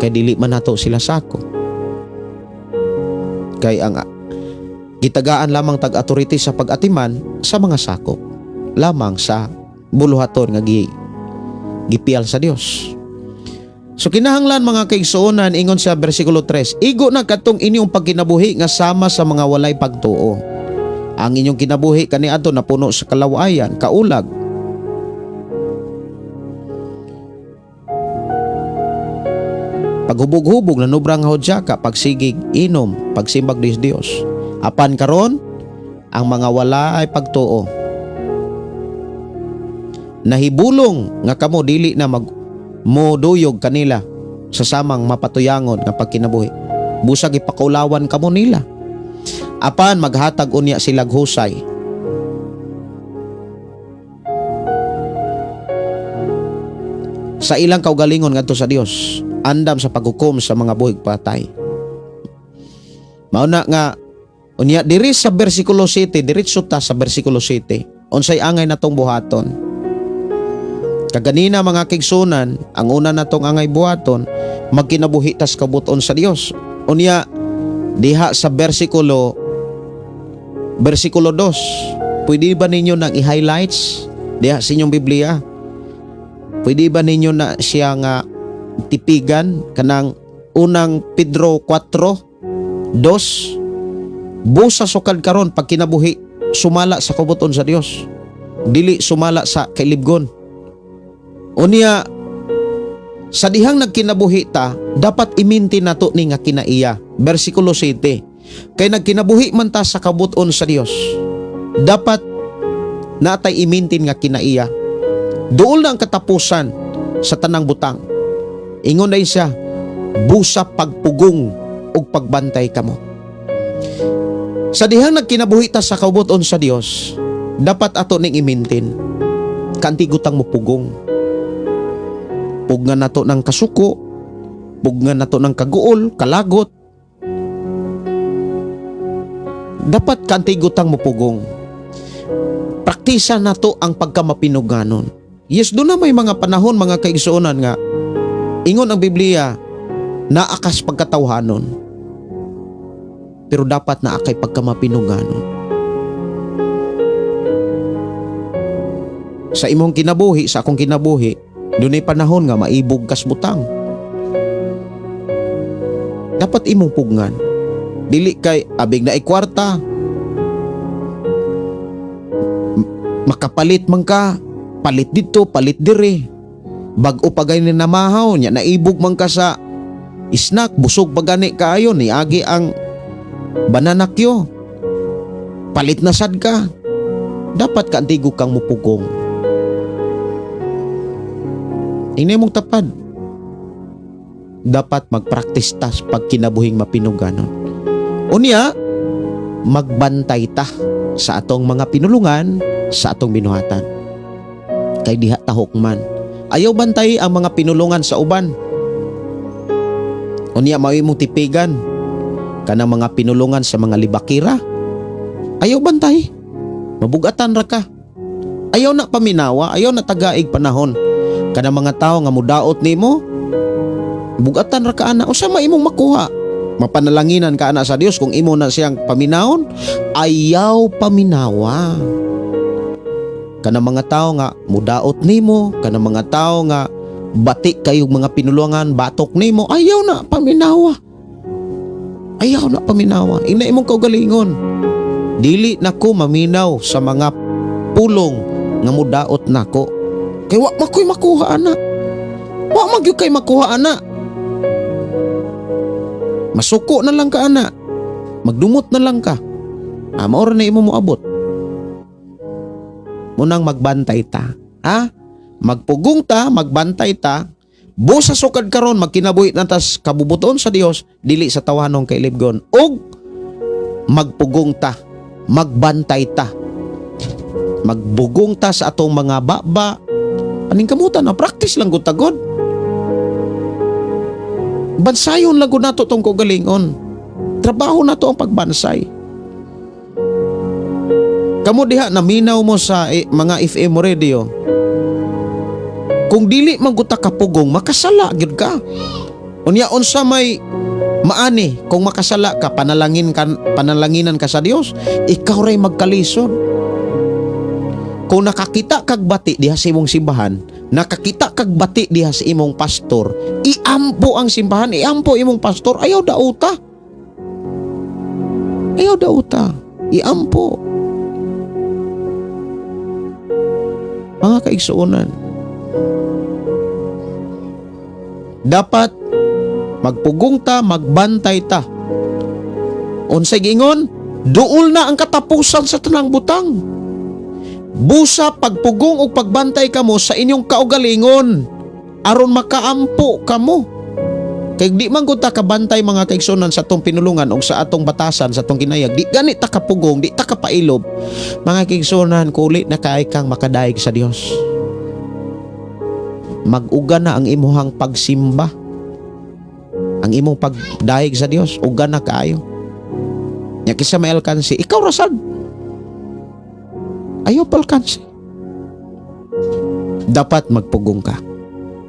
Kay dili man nato sila sako. Kay ang gitagaan lamang tag-authority sa pag-atiman sa mga sakop lamang sa buluhaton nga gipiyal sa Dios. So kinahanglan mga kaigsuonan, ingon sa versikulo 3, igo na katong inyong pagkinabuhi nga sama sa mga walay pagtuo. Ang inyong kinabuhi kaniadto napuno sa kalawayan, kaulag. Paghubog-hubog na nubrang hodyaka, pagsigig, inom, pagsimbag dis Dios. Apan karon ang mga walay pagtuo. Nahibulong nga kamo dili na moduyog kanila sa samang mapatuyangon nga pagkinabuhi. Busag ipakaulawan kamo nila. Apan maghatag unya silag husay. Sa ilang kaugalingon ngadto sa Dios, andam sa paghukom sa mga buhig patay. Mao na nga unya diri sa bersikulo 7, diretso ta sa bersikulo 7. Unsay angay natong buhaton? Kaganina mga kaigsunan, ang una natong angay buhaton, magkinabuhi tas kabuton sa Dios. Unya diha sa bersikulo 2, pwede ba ninyo nang i-highlights diha sa inyong Biblia? Pwede ba ninyo na siya nga tipigan kanang unang Pedro 4:2? Busa sukad karon pag kinabuhi sumala sa kabuton sa Dios, dili sumala sa kailibgon. Unya sa dihang nagkinabuhi ta, dapat iminti nato ni nga kinaiya. Bersikulo 7. Kay nagkinabuhi man ta sa kabuton sa Dios, dapat natay imintin nga kinaiya. Duol na ang katapusan sa tanang butang. Ingon na siya, busa pagpugong ug pagbantay kamo. Sa dihang nagkinabuhi ta sa kabuton sa Dios, dapat ato ning imintin. Kantigutang mo pugong. Pugngan nato ng kasuko, pugngan nato ng kaguol, kalagot. Dapat kantigutang mo pugong. Praktisa nato ang pagkamapinuganon. Yes, doon na may mga panahon, mga kaigsuonan nga, ingon ang Biblia, naakas pagkatawhanon. Pero dapat naakay pagkamapinuganon. Sa imong kinabuhi, sa akong kinabuhi, doon ay panahon nga maibog kas butang. Dapat imong pugngan. Dili kay abig na ikwarta. Makapalit man ka, palit dito, palit dire. Bag-o pagay ni namahaw nya, naibog man ka sa snack, busog pagani kaayo, niagi ang bananakyo. Palit na sad ka. Dapat ka antigo kang mupugong. Ini mong tapad. Dapat magpraktis tas pag kinabuhing mapinuganon. Unya, magbantay ta sa atong mga pinulungan, sa atong binuhatan. Kay diha tahok man. Ayaw bantay ang mga pinulungan sa uban. Unya, mao imong tipigan kanang mga pinulungan sa mga libakira. Ayaw bantay. Mabugatan ra ka. Ayaw na paminawa, ayaw na tagaig panahon. Kanang mga tao nga mudaot nimo, bugatan ra ka ana. Usa man imong makuha? Mapanalanginan ka ana sa Dios kung imo na siyang paminawon? Ayaw paminawa. Kanang mga tao nga mudaot nimo, kanang mga tao nga bati kayong mga pinulungan, batok nimo, ayaw na paminawa. Ayaw na paminawa. Ina imong kaugalingon. Dili nako maminaw sa mga pulong nga mudaot nako. Kay wa makoy makuha ana. Wa magyud kay makuha ana. Masuko na lang ka ana. Magdumot na lang ka. Mao ra na imo moabot. Munang magbantay ta. Ha? Magpugong ta, magbantay ta. Busa sukad karon magkinabuhi na tas kabubuton sa Dios, dili sa tawanong kailibgon. Og magpugong ta, magbantay ta. Magbugong ta sa atong mga baba. Aning kamutan na practice lang gud tagod. Bansayon lang gud nato tong kaugalingon. Trabaho nato ang pagbansay. Kamu diha naminaw mo sa mga FM radio. Kung dili man gud ta kapugong, makasala gyud ka. Unya unsa may maani kung makasala ka, panalanginan ka sa Dios, ikaw ray magkalisod. Kung nakakita kag bati diha sa imong simbahan, nakakita kag bati diha sa imong pastor, iampo ang simbahan, iampo imong pastor, ayaw dauta. Ayaw dauta. Iampo. Mga kaigsuonan, dapat magpugong ta, magbantay ta. Unsay gingon? Duol na ang katapusan sa tanang butang. Busa pagpugong o pagbantay kamo sa inyong kaugalingon aron makaampo kamo. Kay di man gud ta kabantay mga kaigsunan sa atong pinulungan o sa atong batasan, sa atong kinayag, di gani ta kapugong, di ta kapailob. Mga kaigsunan, kulit na kaay kang makadaig sa Dios. Mag-uga na ang imuhang pagsimba, ang imong pagdaig sa Dios, uga na kaayo. Nya kisa may alkansi, ikaw rasad. Ayaw palkansi. Dapat magpugong ka.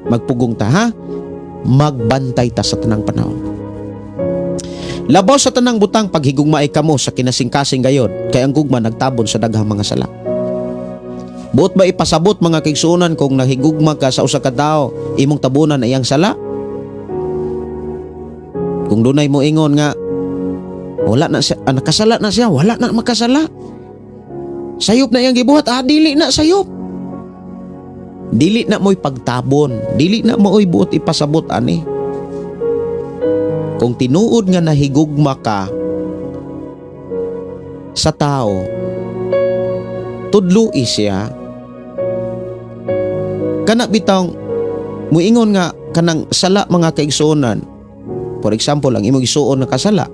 Magpugong ta, ha? Magbantay ta sa tanang panahon. Labaw sa tanang butang paghigugma ay kamo sa kinasingkasing gayod, kay ang gugma nagtabon sa daghang mga sala. Buot ba ipasabot mga kaigsuonan kung nahigugma ka sa usa ka tawo, imong tabunan ay ang sala? Kung dunay mo ingon nga wala na siya, nakasala na siya, wala na makasala. Sayop na iyang gibuhat, dili na sayop. Dili na mo'y pagtabon, dili na mo'y buot ipasabot ani. Kung tinuod nga nahigugma ka sa tao, tudloi siya, kana bitang muingon nga kanang sala mga kaigsuonan. For example, ang imong isuon na kasala,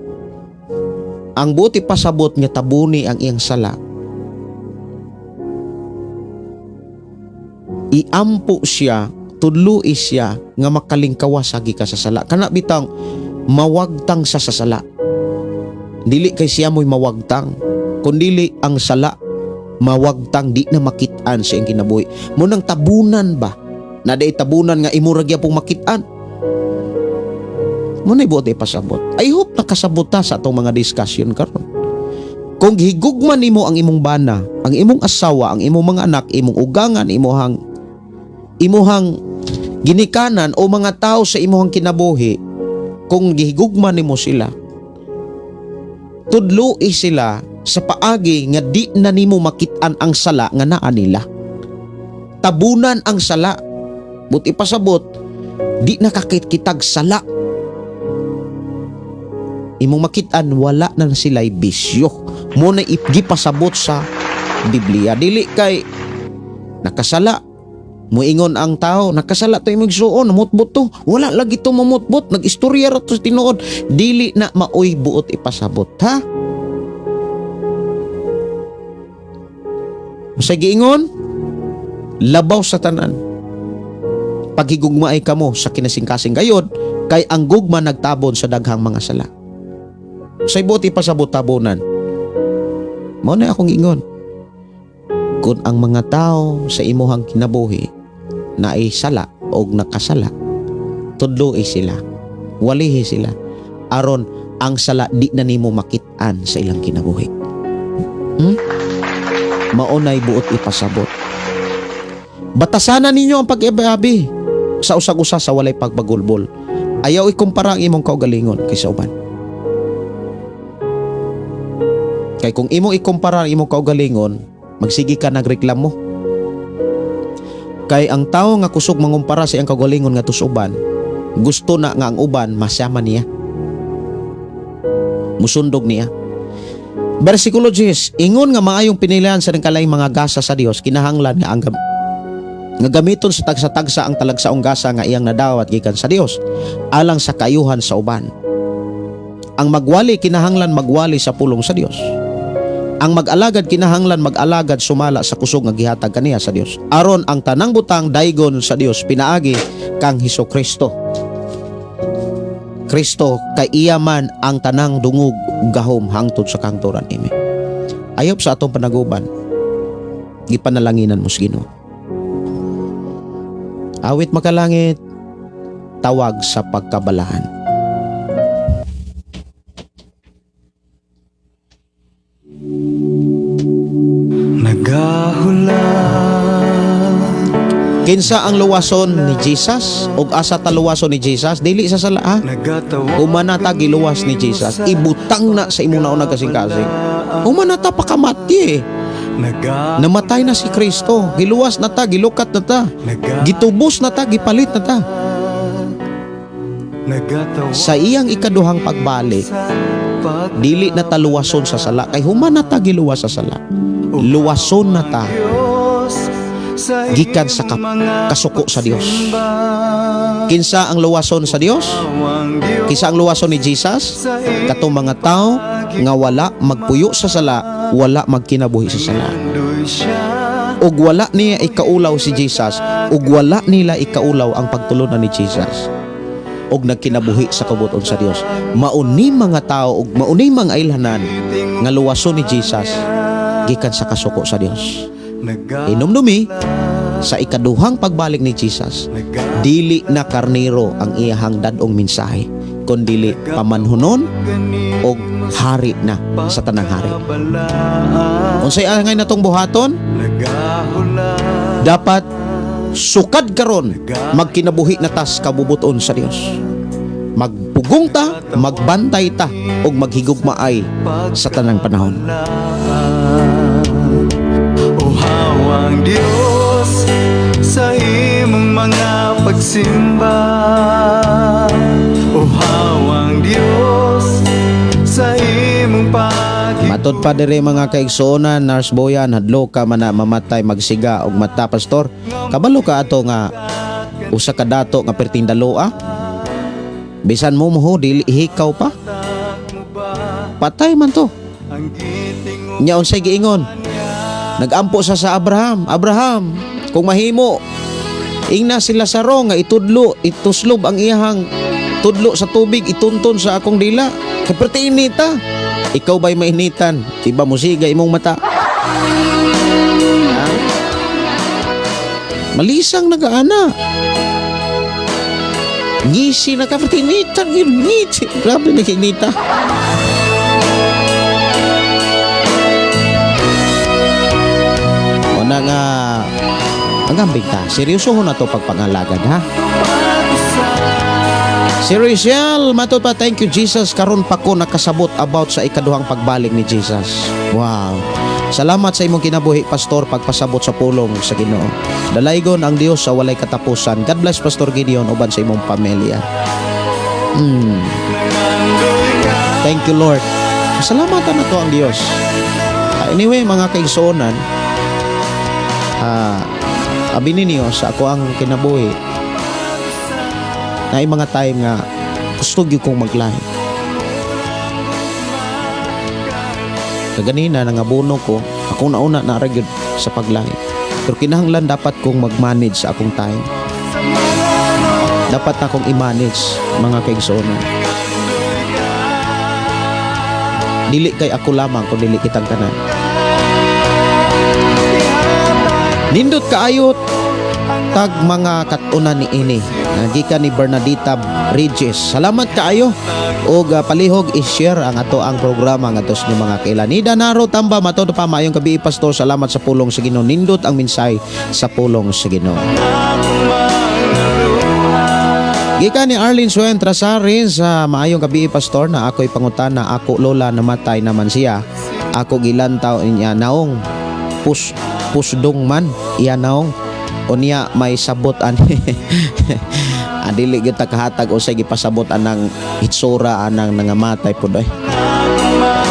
ang buti pasabot nga tabuni ang iyang sala, iampo siya, tudloi siya nga makalingkawas sagi ka sa sala. Kana bitang mawagtang sa sasala. Dili kay siya mo'y mawagtang, kundili ang sala mawagtang, di na makitaan sa iyang kinabuhi. Munang tabunan ba? Na day tabunan nga imuragya pong makitaan. Muna'y buot ipasabot. I hope nakasabot ta sa atong mga discussion karon. Kung higugman nimo ang imong bana, ang imong asawa, ang imong mga anak, imong ugangan, imuhang ginikanan o mga tao sa imuhang kinabuhi, kung gihigugman nimo sila, tudloi sila sa paagi nga di na nimo makitaan ang sala nga naa nila. Tabunan ang sala. But ipasabot, di nakakitag sala. Imong makitaan, wala na sila'y bisyo. Muna ipasabot sa Biblia. Dili kay nakasala. Muingon ang tao, nakasala to imong suon, mutbot to. Wala lagi to mamutbot, nag-istorya ra to tinuod. Dili na maoy buot ipasabot, ha? Sa giingon, labaw sa tanan. Paghigugma ay kamo sa kinasingkasing gayod, kay ang gugma nagtabon sa daghang mga sala. Sa buot ipasabot tabunan. Mao na akong ingon. Kung ang mga tao sa imuhang kinabuhi na ay sala o nakasala, tudloi sila, walihi sila, aron ang sala di na nimo makitaan sa ilang kinabuhi. Maunay buot ipasabot. Batasanan ninyo ang pag-iabi sa usag-usa sa walay pagpagulbol. Ayaw ikumpara ang imong kaugalingon kaysa uban. Kay kung imong ikumpara ang imong kaugalingon, magsigi ka nagreklamo. Kay ang tao nga kusog mangumpara sa iyang kaugalingon nga tusuban, gusto na nga ang uban masama niya, musundog niya. Bersikulo 10, ingon nga maayong pinilihan sa nangkalaing mga gasa sa Dios, kinahanglan nga ang nga gamiton sa tagsa-tagsa ang talagsaong gasa nga iyang nadawat gikan sa Dios alang sa kaayuhan sa uban. Ang magwali kinahanglan magwali sa pulong sa Dios. Ang mag-alagad kinahanglan mag-alagad sumala sa kusog nga gihatag kaniya sa Dios. Aron ang tanang butang daygon sa Dios pinaagi kang Hesukristo. Kristo kay iya man ang tanang dungog gahom hangtod sa kangturan. Amen. Ayop sa atong panaguban, gipanalanginan mo sa Ginoo. Awit makalangit, tawag sa pagkabalahan. Kinsa ang luwason ni Jesus ug asa ta luwason ni Jesus? Dili sa sala, ha? Humana ta giluwas ni Jesus, ibutang na sa imong nauna kasing-kasing. Humana ta pakamati. Namatay na si Kristo, giluwas na ta, gilukat na ta, gitubos na ta, gipalit na ta. Sa iyang ikaduhang pagbalik, dili na ta luwason sa sala, kay humana ta giluwas sa sala. Luwason na ta gikan sa kasuko sa Dios. Kinsa ang luwason sa Dios? Kinsa ang luwason ni Jesus? Katong mga tao nga wala magpuyo sa sala, wala magkinabuhi sa sala. Ug wala niya ikaulaw si Jesus, ug wala nila ikaulaw ang pagtulunan ni Jesus, ug nagkinabuhi sa kabuton sa Dios. Mauni mga tao ug mauni mga ilhanan nga luwason ni Jesus gikan sa kasuko sa Dios. Inumdumi sa ikaduhang pagbalik ni Jesus, dili na karnero ang iyahang dadong mensahe, kundili pamanhunon o hari na sa tanang hari. Unsay angay natong buhaton? Dapat sukad karon magkinabuhi na tas kabubuton sa Dios. Magpugong ta, magbantay ta ug maghigugmaay sa tanang panahon. O hawang Diyos sa imong mga pagsimba, o hawang Diyos sa imong Matod pa dire mga kaigsuonan, Nars Boyan, hadlo ka man na mamatay magsiga og mata pastor. Kabalo ka ato nga usa ka dato nga perting daloa. Bisan mo mo dili hikaw pa. Patay man to. Nya unsay giingon? Nagampo sa Abraham. Abraham, kung mahimo, ingna sila sa nga ituslob ang iyahang tudlo sa tubig, itunton sa akong dila. Kaperti inita. Ikaw ba'y mainitan? Diba musiga imong mata? Malisang nagaana. Ngisi na kaperti initan. Ngisi. Grabe na kinita. O na nga ang ambing ta. Seryoso ho na to pagpangalagad ha. Si Rachel, matod pa, thank you Jesus, karon pa ko nakasabot about sa ikaduhang pagbalik ni Jesus. Wow. Salamat sa imong kinabuhi, Pastor, pagpasabot sa pulong sa Ginoo. Dalaygon ang Dios sa walay katapusan. God bless, Pastor Gideon, uban sa imong pamilya. Thank you, Lord. Salamatan na to ang Dios. Anyway, mga kaigsuonan, abinin niyo sa ako ang kinabuhi, na mga time nga gusto gyud kong maglahi. Kaganina nangabuno ko, ako nauna na gyud sa paglahi. Pero kinahanglan dapat kong mag-manage sa akong time. Dapat na akong i-manage mga kaigsuonan. Dili kay ako lamang kung dili kitang tanan. Nindot kaayot tag mga katunan ni ini gikan ni Bernadita Bridges. Salamat kaayo og palihog i-share ang ato ang programa nga tos ni mga kailan. Ida naro tamba matod pa maayong gabi Pastor. Salamat sa pulong sa Ginoo. Nindot ang minsay sa pulong sa Ginoo. Gikan ni Arlene Suen Trasarin sa maayong gabi Pastor, na ako'y pangutana, ako lola namatay naman siya. Ako gilantaw niya naong pusdong man iya naong o niya may sabot ani adili gyud ta kahatag usay gipasabot anang hitsura anang nangamatay pud oy.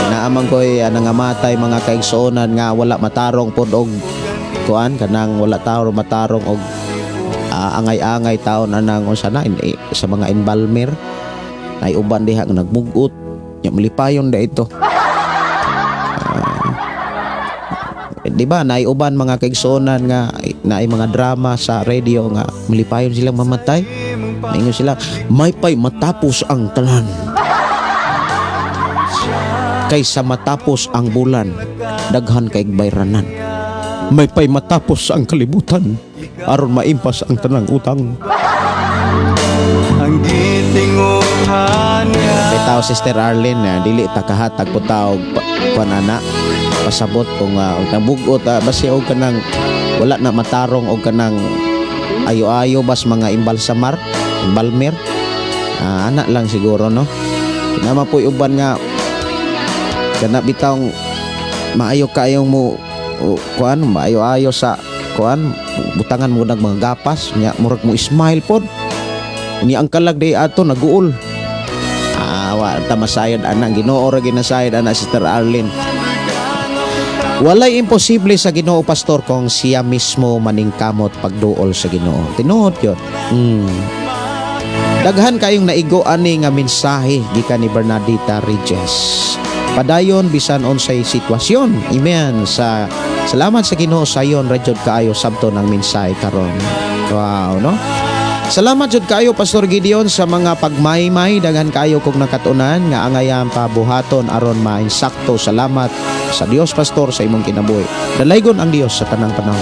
Naamang koy nangamatay mga kaigsuonan nga wala matarong pud og kuan kanang wala tao matarong og angay-angay taon anang unsa na sa mga embalmer ay uban diha nga nagmugot nya malipayon da ito. Di ba naiuban mga kaigsuonan nga naay mga drama sa radio nga malipayon silang mamatay. Naingon sila, may pay matapos ang tanan kaysa matapos ang bulan, daghan kay bayranan. May pay matapos ang kalibutan aron maimpas ang tanang utang. ang gitinguhan niya. Itaw Sister Arlene, dili ta kahatag po taog panana pasabot kung nabugot basi og kanang wala na matarong og kanang ayo-ayo bas mga embalmer anak lang siguro no. Kinama po uban nga kana bitawng maayo kayong mo kuan maayo-ayo sa kuan butangan mo nag mga gapas nya murag mo smile pod ni ang kalag day ato naguol. Wa ta masayad ana Ginoo ra ginasayad ana Sister Arlene. Walay imposible sa Ginoo Pastor kung siya mismo maningkamot pagduol sa Ginoo. Tinuod yun. Daghan kayong naigo ani nga mensahe gikan ni Bernadita Bridges. Padayon bisan unsay sitwasyon. Amen. Salamat sa Ginoo sayon radyod kaayo sabto ng mensahe karon. Wow, no? Salamat jud kayo Pastor Gideon sa mga pagmaymay, daghan kayo kog nakatunan nga angayang pabuhaton aron mainsakto. Salamat sa Dios Pastor sa imong kinabuhi. Dalaygon ang Dios sa tanang panahon.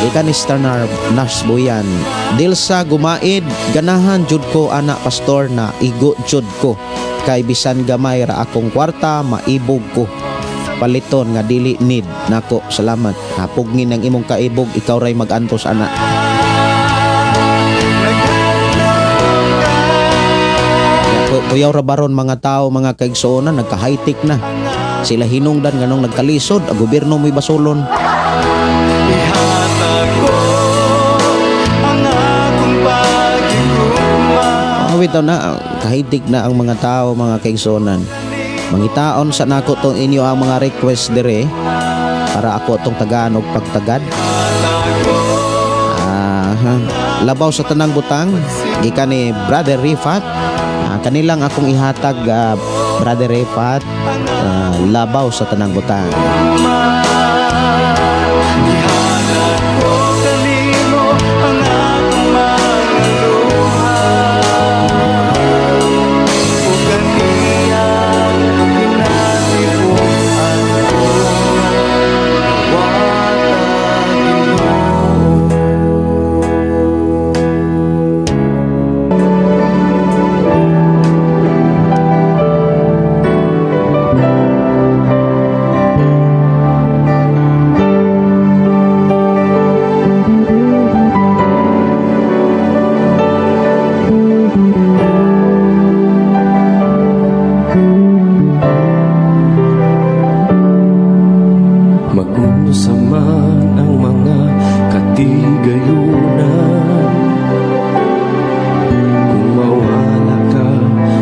Ika ni Starnar Nasbuyan, Dilsa Gumaid, ganahan jud ko anak Pastor na igo jud ko. Kay bisan gamay ra akong kwarta maibog ko. Paliton nga dili need nako. Salamat. Hapugngin ang imong kaibog, ikaw ray magantos anak. Kuyaw ra baron mga tao, mga kaigsuonan, nagka-high-tech na. Sila hinungdan nganong nagkalisod, ang gobyerno mo'y basulon. Ihatag ko ang akong pagiguma. Awit na, kahigtech na ang mga tao, mga kaigsuonan. Mangitaon sa nako tong inyo ang mga request dire para ako tong tagaan og pagtagad. Labaw sa tanang butang, gikan ni Brother Rifat. Kanilang akong ihatag Brother Rifat, labaw sa tanang butang. Ihatag ko kanimo ang akong mga luha. O kaniyang pinatipuan ko. Nawatagin mo. Magulo sa man ang mga katigayunan. Kung mawala ka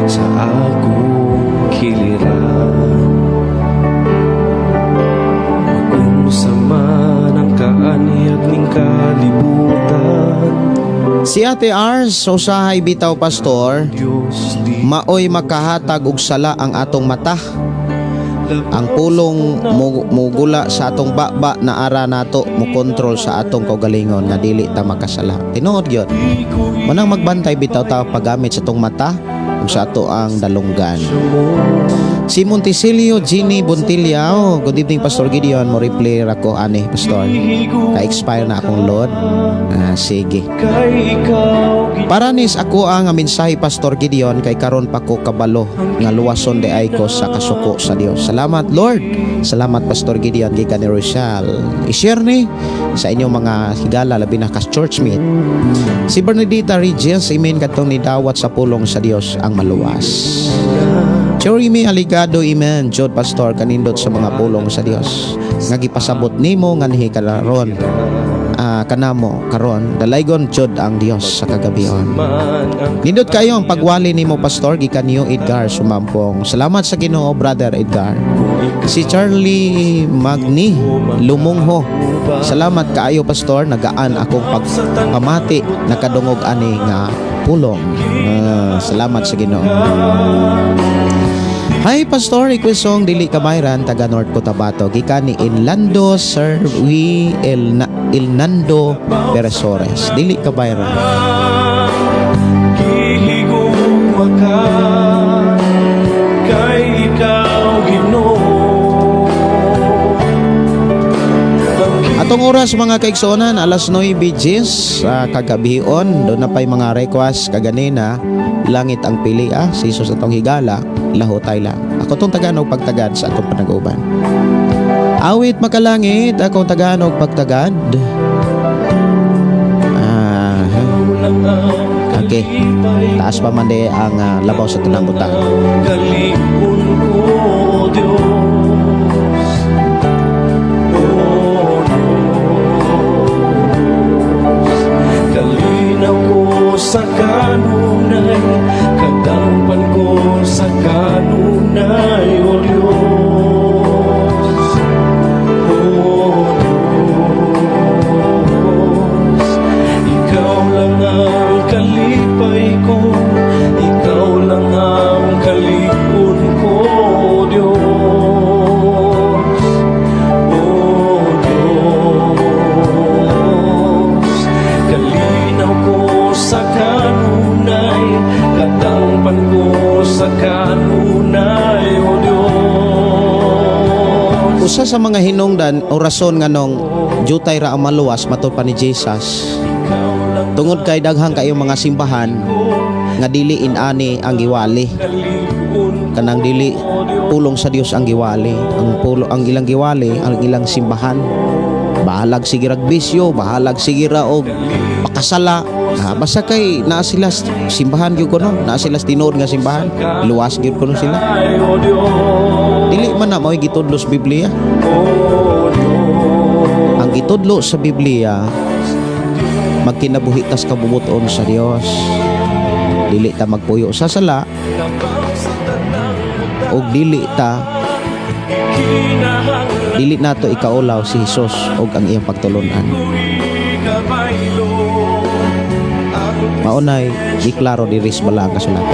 sa akong kiliran. Magulo sa man ang kaanyag ning kalibutan. Si Ate Ars, usahay bitaw Pastor, Diyos di maoy makahatag og sala ang atong mata. Ang pulong mugula sa atong baba na ara nato mo kontrol sa atong kaugalingon nga dili ta makasala. Tinuod gyud. Manang magbantay bitaw ta paggamit sa atong mata ug sa ato ang dalunggan. Si Monticelio Ginny Bontilla, good evening Pastor Gideon, mo reply ra ko ani Pastor. Ka-expire na akong load. Sige. kay ikaw Paranis ako ang mensahe Pastor Gideon kay karon pa ko kabalo nga luwason de ay ko sa kasuko sa Dios. Salamat Lord. Salamat Pastor Gideon gikan ni Rochelle. I-share ni sa inyong mga higala labi na kas church meet. Si Bernadita Regis, amen katong ni dawat sa pulong sa Dios ang maluwas. Jeremy Aligado, amen. Jod Pastor kanindot sa mga pulong sa Dios. Nga gipasabot nimo nga nihi karon. Kanamo karon dalaygon jod ang Dios sa kagabion. Nindot kayo ang pagwali nimo Pastor gikan niyo Edgar Sumampong. Salamat sa Ginoo Brother Edgar. Si Charlie Magni Lumungho. Salamat kaayo Pastor, nagaan akong pagpamati nakadungog ani nga pulong. Salamat sa Ginoo. Hi Pastor, request song Dili Kabayran taga North Cotabato gikan ni Inlando Servi Ilnando Peresores. Dili Kabayran. gihigugma ka kay ikaw Ginoo. Atong oras mga kaigsonan, alas 9:10 sa kagabion. Doon na pa'y mga request kaganina. Langit ang pili si Jesus atong higala, lahutay lang. Ako tong Tagalog pagtagad sa atong panag-uban. Awit makalangit, akong Tagalog pagtagad. Okay, taas pa man de ang labaw sa tanang butang. Kalipon ko Diyos. Kalinaw ko sa kanunay, kadampan ko sa kanunay, O Diyos. O Diyos, ikaw lang ang kalipay ko, ikaw lang ang kalipon ko, O Diyos. O Diyos, kalinaw sa kanunay, O Diyos. Usa sa mga hinungdan o rason nga nung jutay ra ang maluwas matud pa ni Jesus. Tungod kay daghang kayo mga simbahan nga dili inani ang giwali. Kanang dili pulong sa Dios ang giwali. Ang ilang giwali, ang ilang simbahan. Bahalag sige rag bisyo, bahalag sige ra og pakasala. Basta kay naa sila simbahan gyud kuno, naa sila tinuod nga simbahan. Luwas gyud kuno sila. O Diyos, Dili man na mao'y gitudlo sa Biblia. O Diyos. Ang gitudlo sa Biblia, magkinabuhi tas kabubuton sa Dios. Dili ta magpuyo sa sala og dili nato ikaulaw si Hesus og ang iyang pagtulunan. Maunay diklaro diri sa balang kasulatan.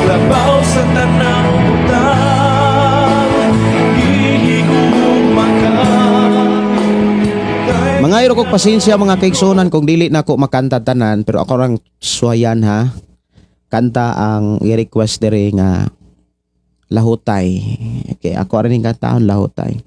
Labaw sa tanang butang, hihigugma ka. Mga iro kog pasensya mga kaigsunan kung dili na ako makanta tanan, pero ako rang suwayan ha. Kanta ang i-request diri nga Lahutay. Okay, ako rin yung kantaon Lahutay.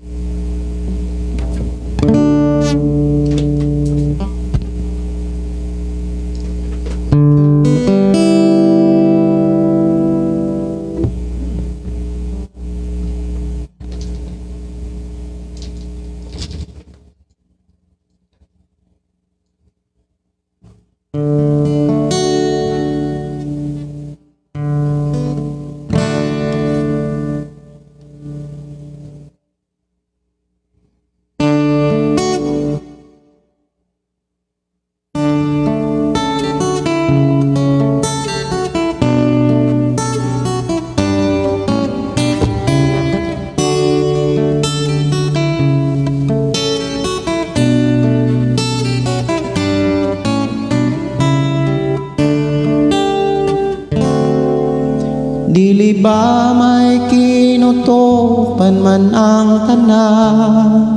Dili ba may kinutupan man ang tanan,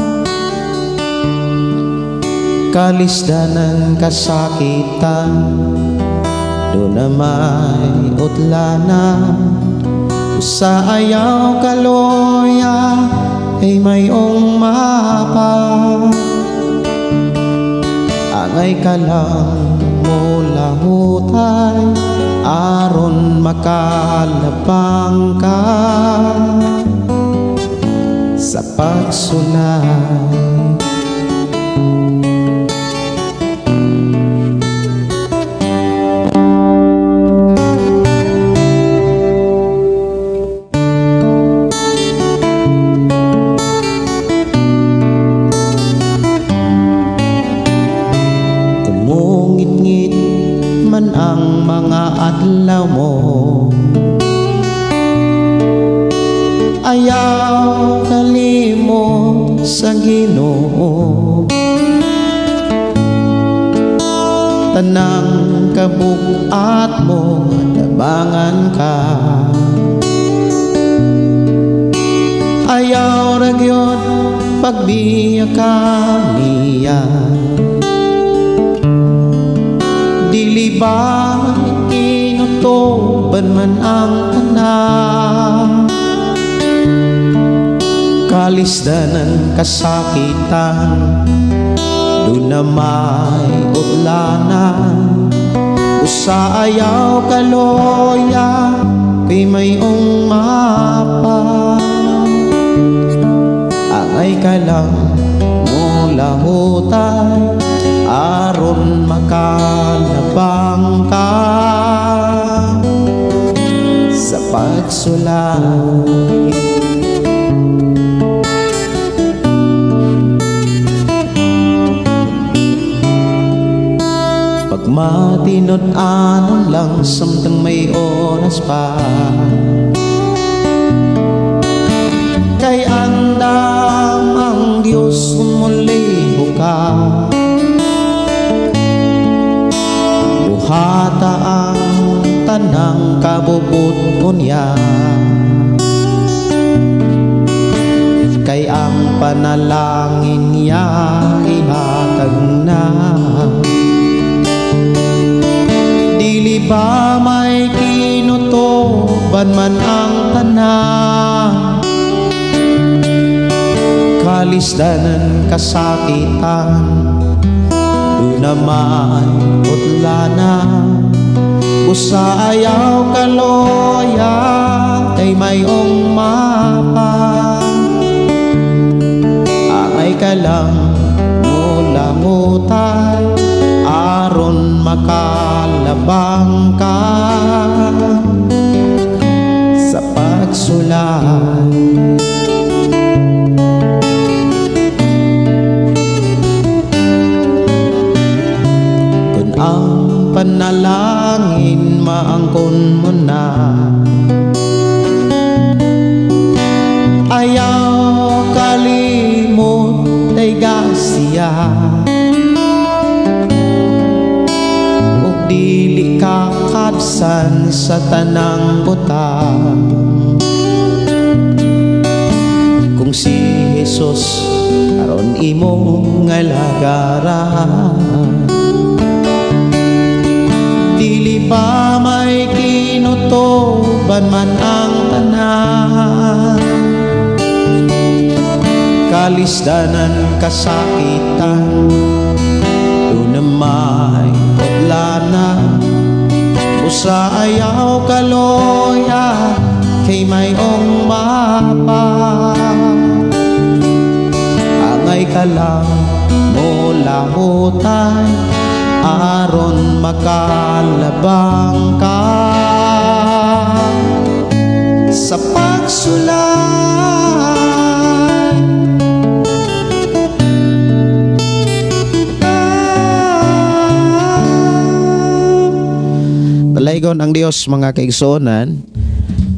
kalisdanan kasakitan, doon na may utlanan. Sa ayaw kaloya ay mayong mapa, angay ka lang mula hutay, aron makalabang ka sa pagsulay. Kumungit-ngit man ang mga adlaw mo, ayaw kalimot sa Ginoo. Tanang kabugat mo, tabangan ka. Ayaw ragyod pagbiya ka niya. Dili ba inutoban man ang tanan, kalisdanan kasakitan, doon na may utlanan. Usa ayaw kaloya kay mayong mapa, angay ka lang mula hutay, aron makalabang ka sa pagsulay. Pag matinod anon lang samtang may oras pa, kay andam ang Diyos umuliho ka. Buhata ang tanang kabubuton niya, kay ang panalangin niya ihatag na. Dili ba may kinutuban uban man ang tanan, kalisdanan kasakitan, dunamay utlana, usayaw kaloya, kay mayong mapa, angay ka lang mulamutay, aron makalabang ka sa pagsulay. Kung ang panalangin maangkon mo na, ayaw kalimot ay gasiya, ug dili ka kadsan sa tanang butang. Kung si Jesus aron imong ngalagaran, dili pa may kinutuban man ang tanan, kalisdanan kasakitan, dunamay kodlana, usayaw kaloya, kay mayong mapa, angay ka lang mulamutay, aron makalabang ka sa pagsulay. Palaygon ang Dios mga kaigsuonan,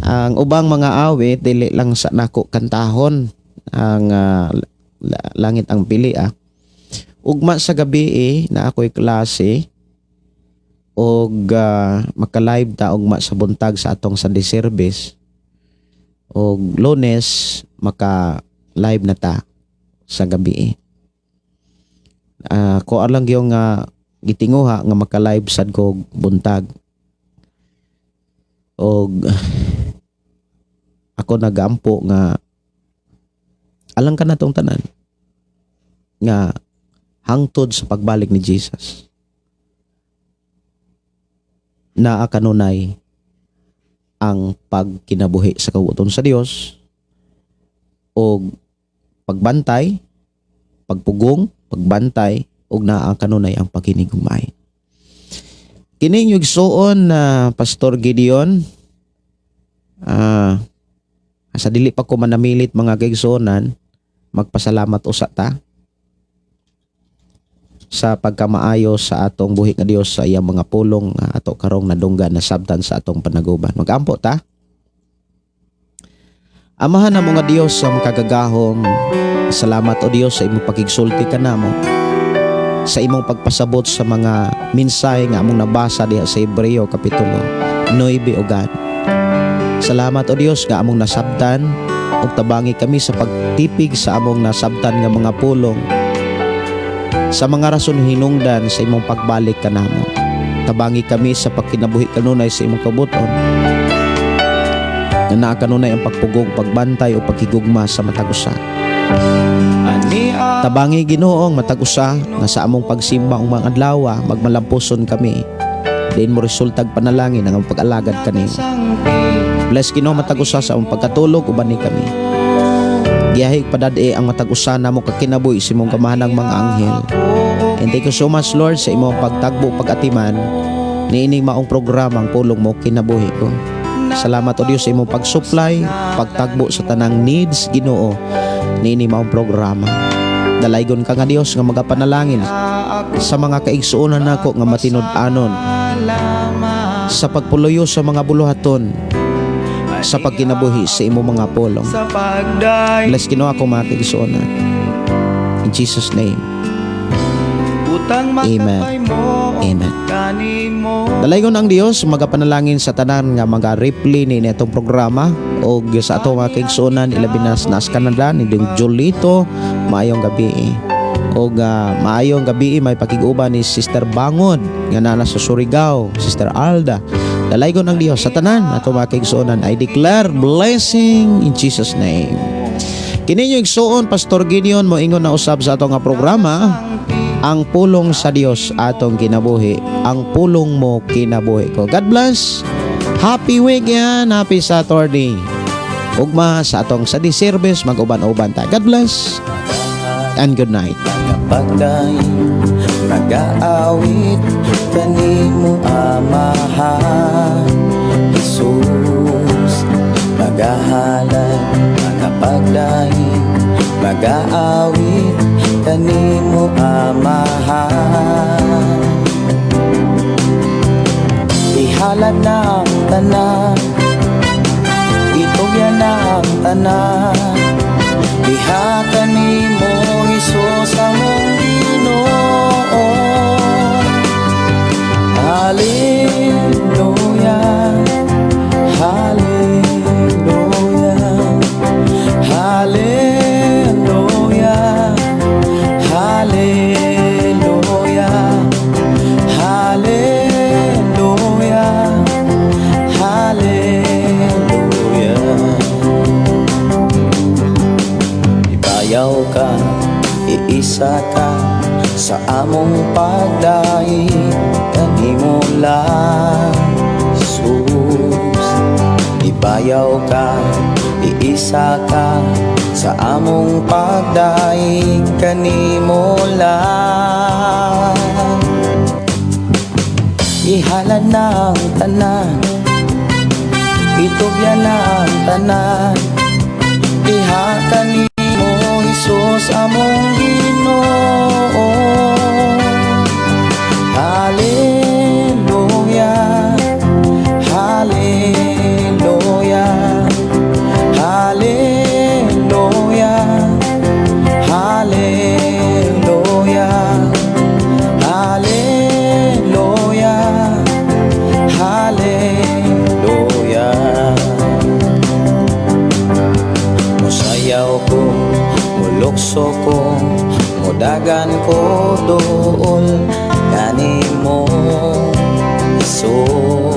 ang ubang mga awit dili lang sa nako kantahon ang langit ang pili. Ugma sa gabi na ako'y klase og maka-live ta ugma sa buntag sa atong Sunday service, og Lunes maka-live na ta sa gabi. Ko lang yung gitinguha nga maka-live sad ko buntag, og ako nagampo nga alang ka na tong tanan nga hangtod sa pagbalik ni Jesus, naa kanunay ang pagkinabuhi sa kabuton sa Dios, og pagbantay, pagpugong, pagbantay, og naa kanunay ang paghinigugmay. Kining igsuon na Pastor Gideon, sa dili pa ko manamilit mga kaigsuonan, magpasalamat usa ta sa pagkamaayo sa atong buhi nga Dios sa iyang mga pulong ato karong nadunggan na sabtan sa atong panaguban. Magampo ta. Amahan na mga Dios sa makagagahom, salamat o Dios sa imong pagigsulti kanamo, sa imong pagpasabot sa mga mensahe nga among nabasa diha sa Hebreo kapitulo 9 ug 10. Salamat o Dios nga among nasabtan, ug tabangi kami sa pagtipig sa among nasabtan nga mga pulong, sa mga rason hinungdan sa imong pagbalik kanamo. Tabangi kami sa pagkinabuhi kanunay sa imong kabuton, nga naa kanunay ang pagpugong, pagbantay o pagkigugma sa matag usa. Tabangi Ginoo matag usa nga sa among pagsimba ug mga adlaw magmalampuson kami, diin mo resultag panalangin ang pag-alagad kanimo. Bless Ginoo matag usa sa among pagkatulog uban ni kami. Giyahig padad-e ang matag usa namo kakinabuhi sa imong gamahanang mga anghel. And thank you so much Lord sa imong pagtagbo pag-atiman niining maong programang pulong mo kinabuhi ko. Salamat o Dios sa imong pag-supply, pagtagbo sa tanang needs Ginoo niining maong programa. Dalaygon ka nga Dios nga magapanalangin sa mga kaigsuonan nako nga matinud-anon, sa pagpuloyo sa mga buluhaton, sa pagkinabuhi sa imong mga pulong. Bless Ginoo ako mga kaigsuonan. In Jesus name. Amen. Amen. Dalaygon ang Dios magapanalangin sa tanan nga mga-replay ni netong programa o sa ato mga kaigsuonan ilabi na nas Canada ni Ding Jolito. Maayong gabi o maayong gabi may pakiguban ni Sister Bangod nga nana sa Surigao, Sister Alda, Dalaygon ang Dios sa tanan ato mga kaigsuonan. I declare blessing in Jesus name. Kini yung igsuon Pastor Gideon mo ingon na usab sa atong nga programa, ang pulong sa Dios atong kinabuhi, ang pulong mo kinabuhi ko. God bless. Happy weekend, happy Saturday. Ugma sa atong Sunday service, mag-uban-uban ta. God bless and good night. Pagday, mag-aawit kanimo amahan Jesus, magahalad mga pagday, mag-aawit kanimo amahan. Ihalad na ang tanan, itugyan na ang tanan, diha kanimo Jesus among Ginoo. Hallelujah, hallelujah, hallelujah, hallelujah, hallelujah, hallelujah. Ibayaw ka, iisa ka sa among pagdaig kanimo lang Jesus. Ibayaw ka, iisa ka sa among pagdaig kanimo lang. Ihalad na ang tanan, itugyan na ang tanan, diha kanimo Jesus among Ginoo. Hallelujah, hallelujah, hallelujah, hallelujah, hallelujah, hallelujah. Musayaw ko, mulukso ko, mudagan ko doon kanimo Jesus.